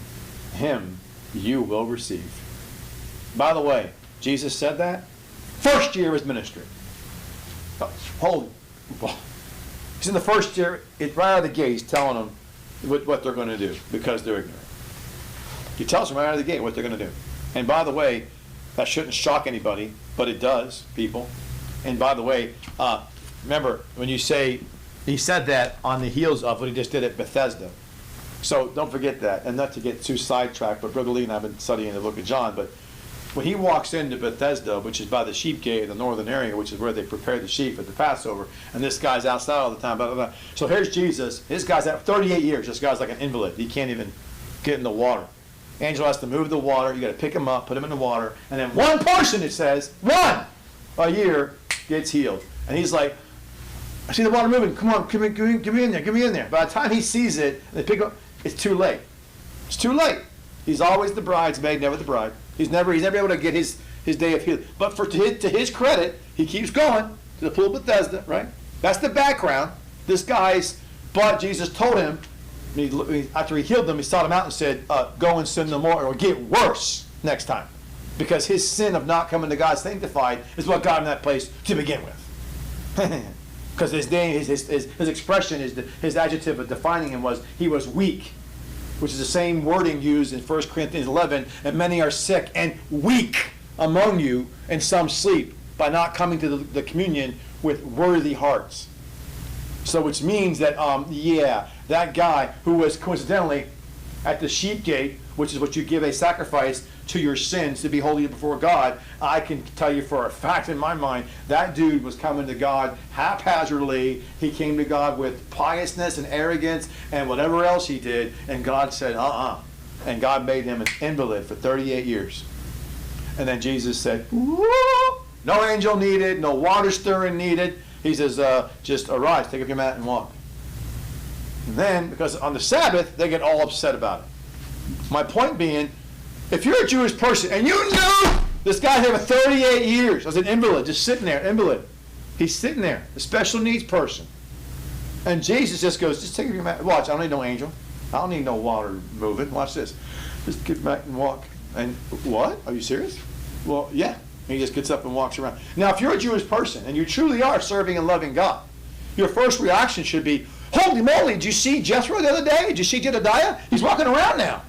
Speaker 4: him you will receive. By the way, Jesus said that first year of his ministry. Holy. He's in the first year, right out of the gate, he's telling them what they're going to do because they're ignorant. He tells them right out of the gate what they're going to do. And by the way, that shouldn't shock anybody, but it does, people. And by the way, remember, when you say, he said that on the heels of what he just did at Bethesda. So don't forget that, and not to get too sidetracked, but Brother Lee and I have been studying the book of John, but when he walks into Bethesda, which is by the sheep gate in the northern area, which is where they prepare the sheep at the Passover, and this guy's outside all the time, blah, blah, blah. So here's Jesus. This guy's at 38 years. This guy's like an invalid. He can't even get in the water. Angel has to move the water. You got to pick him up, put him in the water, and then one person, it says, one a year gets healed. And he's like, I see the water moving. Come on, give me in there. Give me in there. By the time he sees it, and they pick up, it's too late. It's too late. He's always the bridesmaid, never the bride. He's never able to get his day of healing. But to his credit, he keeps going to the pool of Bethesda, right? That's the background. But Jesus told him, after he healed them, he sought him out and said, go and sin no more, or get worse next time. Because his sin of not coming to God sanctified is what got him that place to begin with. Because his expression, his adjective of defining him was, he was weak, which is the same wording used in 1 Corinthians 11, and many are sick and weak among you, and some sleep, by not coming to the communion with worthy hearts. So which means that, that guy who was coincidentally at the sheep gate, which is what you give a sacrifice to your sins to be holy before God, I can tell you for a fact in my mind, that dude was coming to God haphazardly. He came to God with piousness and arrogance and whatever else he did, and God said, And God made him an invalid for 38 years. And then Jesus said, no angel needed, no water stirring needed. He says, just arise, take up your mat and walk. And then, because on the Sabbath, they get all upset about it. My point being, if you're a Jewish person and you knew this guy's here for 38 years as an invalid, just sitting there, invalid. He's sitting there, a special needs person. And Jesus just goes, just take your mat. Watch, I don't need no angel. I don't need no water moving. Watch this. Just get back and walk. And what? Are you serious? Well, yeah. And he just gets up and walks around. Now, if you're a Jewish person and you truly are serving and loving God, your first reaction should be, holy moly, did you see Jethro the other day? Did you see Jedediah? He's walking around now.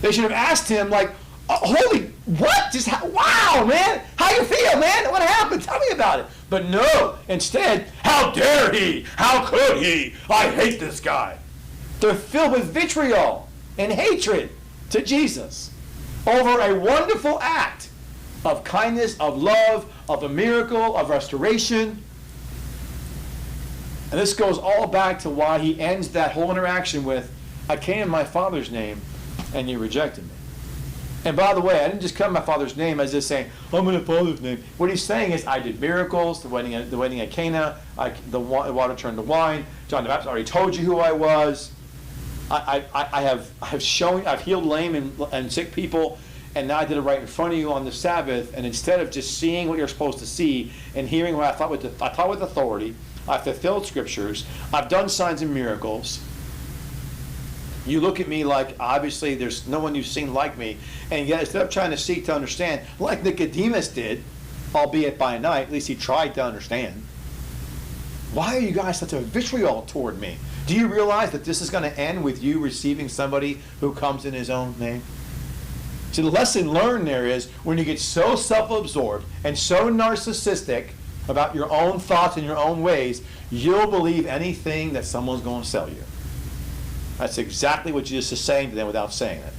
Speaker 4: They should have asked him, like, holy, what? Wow, man. How you feel, man? What happened? Tell me about it. But no. Instead, how dare he? How could he? I hate this guy. They're filled with vitriol and hatred to Jesus over a wonderful act of kindness, of love, of a miracle, of restoration. And this goes all back to why he ends that whole interaction with, I came in my Father's name, and you rejected me. And by the way, I didn't just come in my Father's name as just saying, I'm in my Father's name. What he's saying is, I did miracles, the wedding at Cana, the water turned to wine. John the Baptist already told you who I was. I've healed lame and sick people, and now I did it right in front of you on the Sabbath. And instead of just seeing what you're supposed to see and hearing what I taught with authority, I've fulfilled scriptures, I've done signs and miracles. You look at me like, obviously, there's no one you've seen like me. And yet, instead of trying to seek to understand, like Nicodemus did, albeit by night, at least he tried to understand, why are you guys such a vitriol toward me? Do you realize that this is going to end with you receiving somebody who comes in his own name? So the lesson learned there is, when you get so self-absorbed and so narcissistic about your own thoughts and your own ways, you'll believe anything that someone's going to sell you. That's exactly what Jesus is saying to them without saying it.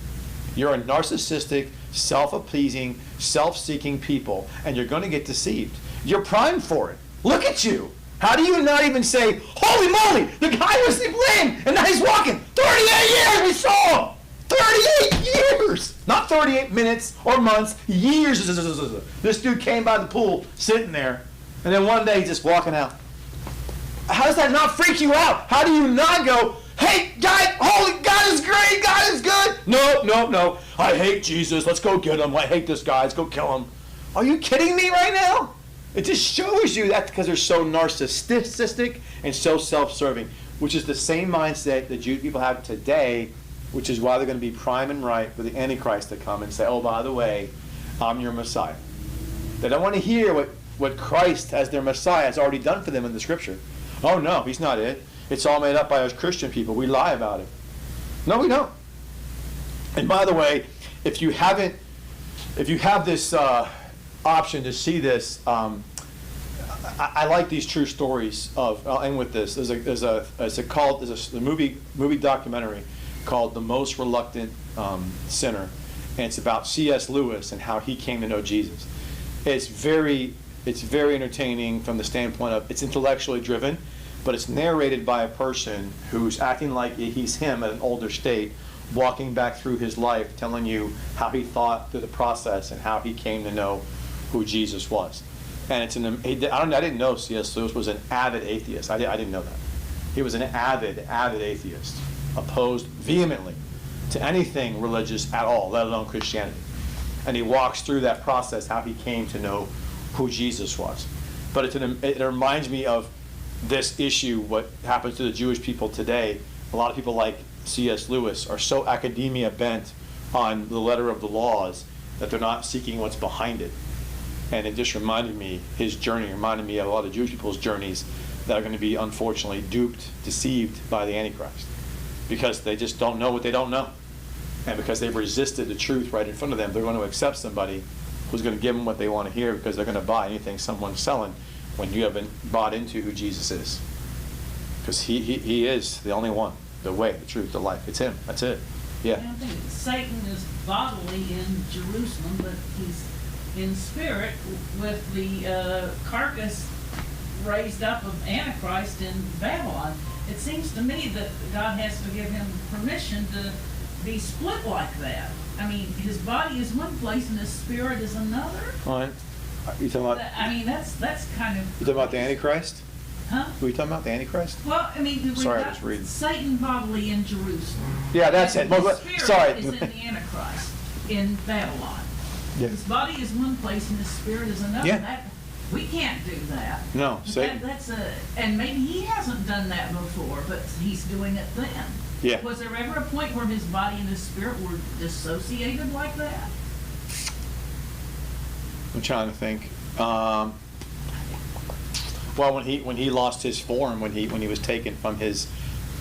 Speaker 4: You're a narcissistic, self-appeasing, self-seeking people, and you're going to get deceived. You're primed for it. Look at you. How do you not even say, holy moly, the guy was lame, and now he's walking. 38 years we saw him. 38 years. Not 38 minutes or months, years. This dude came by the pool, sitting there, and then one day he's just walking out. How does that not freak you out? How do you not go, hey, God, holy, God is great, God is good. No. I hate Jesus. Let's go get him. I hate this guy. Let's go kill him. Are you kidding me right now? It just shows you that because they're so narcissistic and so self-serving, which is the same mindset that Jewish people have today, which is why they're going to be prime and right for the Antichrist to come and say, oh, by the way, I'm your Messiah. They don't want to hear what what Christ as their Messiah has already done for them in the Scripture. Oh no, he's not it. It's all made up by us Christian people. We lie about it. No, we don't. And by the way, if you have this option to see this, I like these true stories of. I'll end with this. There's a movie documentary called "The Most Reluctant Sinner," and it's about C.S. Lewis and how he came to know Jesus. It's very entertaining from the standpoint of it's intellectually driven, but it's narrated by a person who's acting like he's him at an older state, walking back through his life, telling you how he thought through the process and how he came to know who Jesus was. And I didn't know C.S. Lewis was an avid atheist. I didn't know that. He was an avid atheist, opposed vehemently to anything religious at all, let alone Christianity. And he walks through that process, how he came to know who Jesus was. But it reminds me of this issue, what happens to the Jewish people today. A lot of people like C.S. Lewis are so academia bent on the letter of the laws that they're not seeking what's behind it. And it just reminded me, his journey reminded me of a lot of Jewish people's journeys that are going to be unfortunately deceived by the Antichrist. Because they just don't know what they don't know. And because they've resisted the truth right in front of them, they're going to accept somebody who's going to give them what they want to hear because they're going to buy anything someone's selling when you haven't bought into who Jesus is. Because he is the only one, the way, the truth, the life. It's him. That's it. Yeah.
Speaker 3: I don't think Satan is bodily in Jerusalem, but he's in spirit with the carcass raised up of Antichrist in Babylon. It seems to me that God has to give him permission to be split like that. I mean, his body is one place and his spirit is another.
Speaker 4: All right. You talking about?
Speaker 3: I mean, that's kind of.
Speaker 4: You talking about the Antichrist?
Speaker 3: Huh?
Speaker 4: Who are you talking about? The Antichrist?
Speaker 3: Well, I mean, we've
Speaker 4: Sorry, I
Speaker 3: got
Speaker 4: was reading.
Speaker 3: Satan bodily in Jerusalem.
Speaker 4: Yeah, that's it.
Speaker 3: And
Speaker 4: Well,
Speaker 3: his spirit
Speaker 4: sorry.
Speaker 3: is in the Antichrist in Babylon.
Speaker 4: Yeah.
Speaker 3: His body is one place and his spirit is another.
Speaker 4: Yeah.
Speaker 3: We can't do that.
Speaker 4: No, Satan.
Speaker 3: And maybe he hasn't done that before, but he's doing it then.
Speaker 4: Yeah.
Speaker 3: Was there ever a point where his body and his spirit were dissociated like that?
Speaker 4: I'm trying to think. Well, when he lost his form, when he was taken from his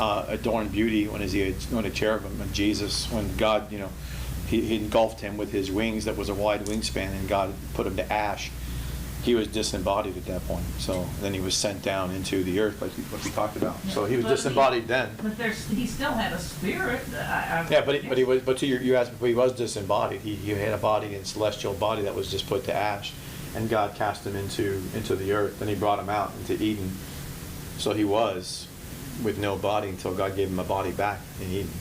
Speaker 4: adorned beauty, when he had anointed cherubim, and Jesus, when God, he engulfed him with his wings that was a wide wingspan, and God put him to ash. He was disembodied at that point. So then he was sent down into the earth, like we talked about. So he was
Speaker 3: But
Speaker 4: disembodied then.
Speaker 3: But he still had a spirit.
Speaker 4: Yeah, but to you asked before, he was disembodied. He had a body, a celestial body that was just put to ash, and God cast him into the earth. Then He brought him out into Eden. So he was with no body until God gave him a body back in Eden.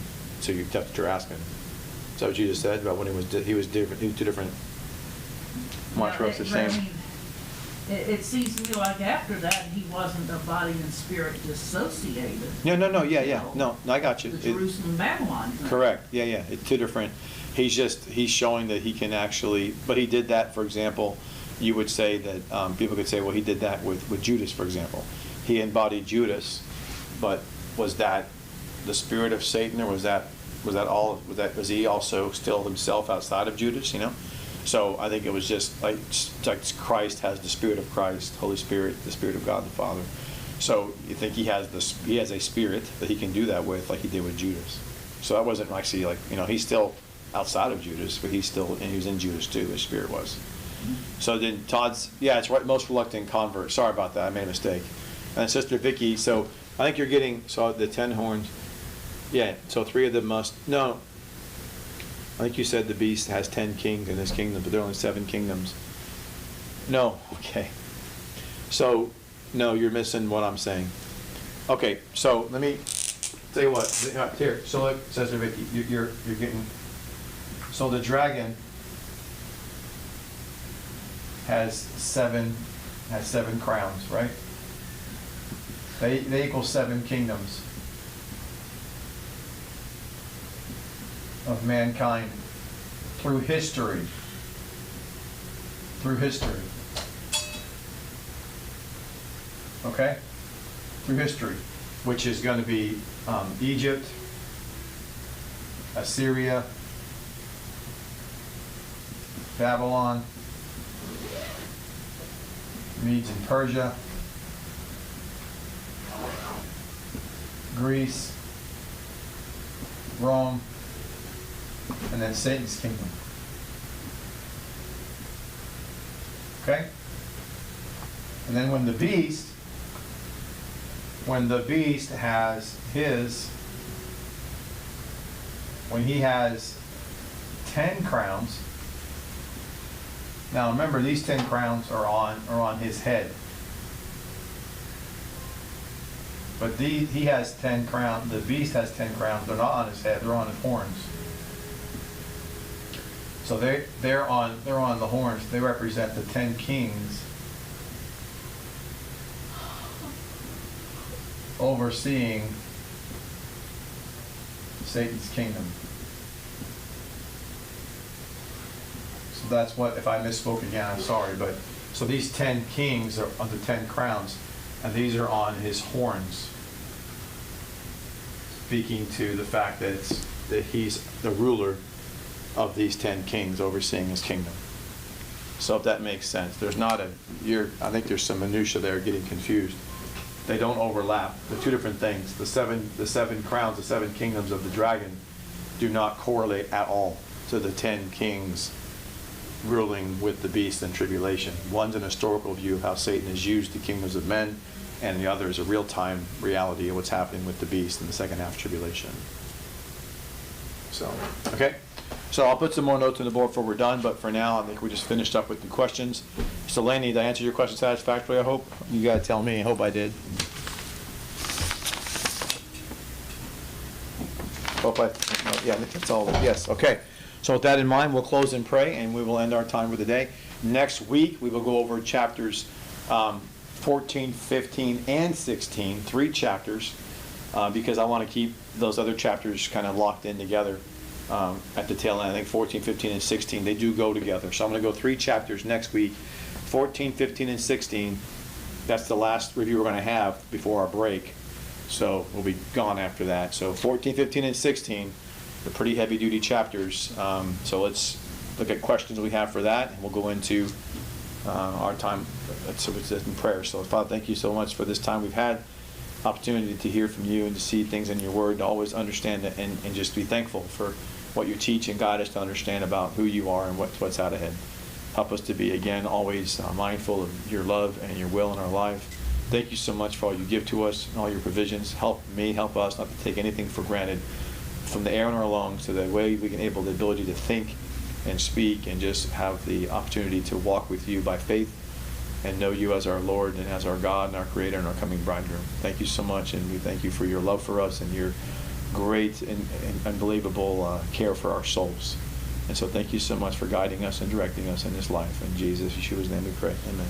Speaker 4: So that's what you're asking. Is that what Jesus said about when he was different? He was two different. Mark wrote the same.
Speaker 3: It seems to me like after that he wasn't a body and spirit dissociated.
Speaker 4: No, yeah. No, I got you.
Speaker 3: The Jerusalem Babylon thing.
Speaker 4: Correct. Yeah. It's two different. He's showing that he can actually, but he did that, for example, you would say that people could say, well, he did that with Judas, for example. He embodied Judas, but was that the spirit of Satan, or was he also still himself outside of Judas, So I think it was just like Christ has the Spirit of Christ, Holy Spirit, the Spirit of God the Father. So you think he has a spirit that he can do that with, like he did with Judas. So that wasn't actually he's still outside of Judas, but he was in Judas too. His spirit was. So then it's right, most reluctant convert. Sorry about that, I made a mistake. And Sister Vicky, so I think you're getting the 10 horns. Yeah, so 3 of them must no. I think you said the beast has 10 kings in his kingdom, but there are only 7 kingdoms. No, okay. So, no, you're missing what I'm saying. Okay, so let me tell you what. Here, so look, Sister Vicky, you're getting. So the dragon has 7 crowns, right? They equal 7 kingdoms of mankind through history. Okay? Through history, which is going to be Egypt, Assyria, Babylon,
Speaker 1: Medes and Persia, Greece, Rome, and then Satan's kingdom. Okay? And then when the beast has when he has 10 crowns, now remember these 10 crowns are on his head. But he has 10 crowns, the beast has 10 crowns, they're not on his head, they're on his horns. So they're on the horns, they represent the 10 kings overseeing Satan's kingdom. So that's what, if I misspoke again, I'm sorry, but so these 10 kings are on the 10 crowns, and these are on his horns, speaking to the fact that he's the ruler of these 10 kings overseeing his kingdom. So if that makes sense, there's not I think there's some minutia there getting confused. They don't overlap. They're two different things. The seven crowns, the 7 kingdoms of the dragon do not correlate at all to the 10 kings ruling with the beast in tribulation. One's an historical view of how Satan has used the kingdoms of men, and the other is a real-time reality of what's happening with the beast in the second half of tribulation. So, okay. So I'll put some more notes on the board before we're done, but for now, I think we just finished up with the questions. So Laney, did I answer your question satisfactorily, I hope? You got to tell me. I hope I did. Yeah, I think that's all. Yes, okay. So with that in mind, we'll close and pray, and we will end our time for the day. Next week, we will go over chapters 14, 15, and 16, 3 chapters, because I want to keep those other chapters kind of locked in together at the tail end. I think 14, 15, and 16, they do go together. So I'm going to go 3 chapters next week, 14, 15, and 16. That's the last review we're going to have before our break. So we'll be gone after that. So 14, 15, and 16, they're pretty heavy-duty chapters. So let's look at questions we have for that, and we'll go into our time in prayer. So Father, thank you so much for this time we've had, opportunity to hear from you and to see things in your word, to always understand it, and just be thankful for what you teach and guide us to understand about who you are and what's out ahead. Help us to be, again, always mindful of your love and your will in our life. Thank you so much for all you give to us and all your provisions. Help us not to take anything for granted, from the air in our lungs to the way we can the ability to think and speak and just have the opportunity to walk with you by faith and know you as our Lord and as our God and our Creator and our coming bridegroom. Thank you so much, and we thank you for your love for us and your great and unbelievable care for our souls. And so thank you so much for guiding us and directing us in this life. In Jesus, Yeshua's name we pray. Amen.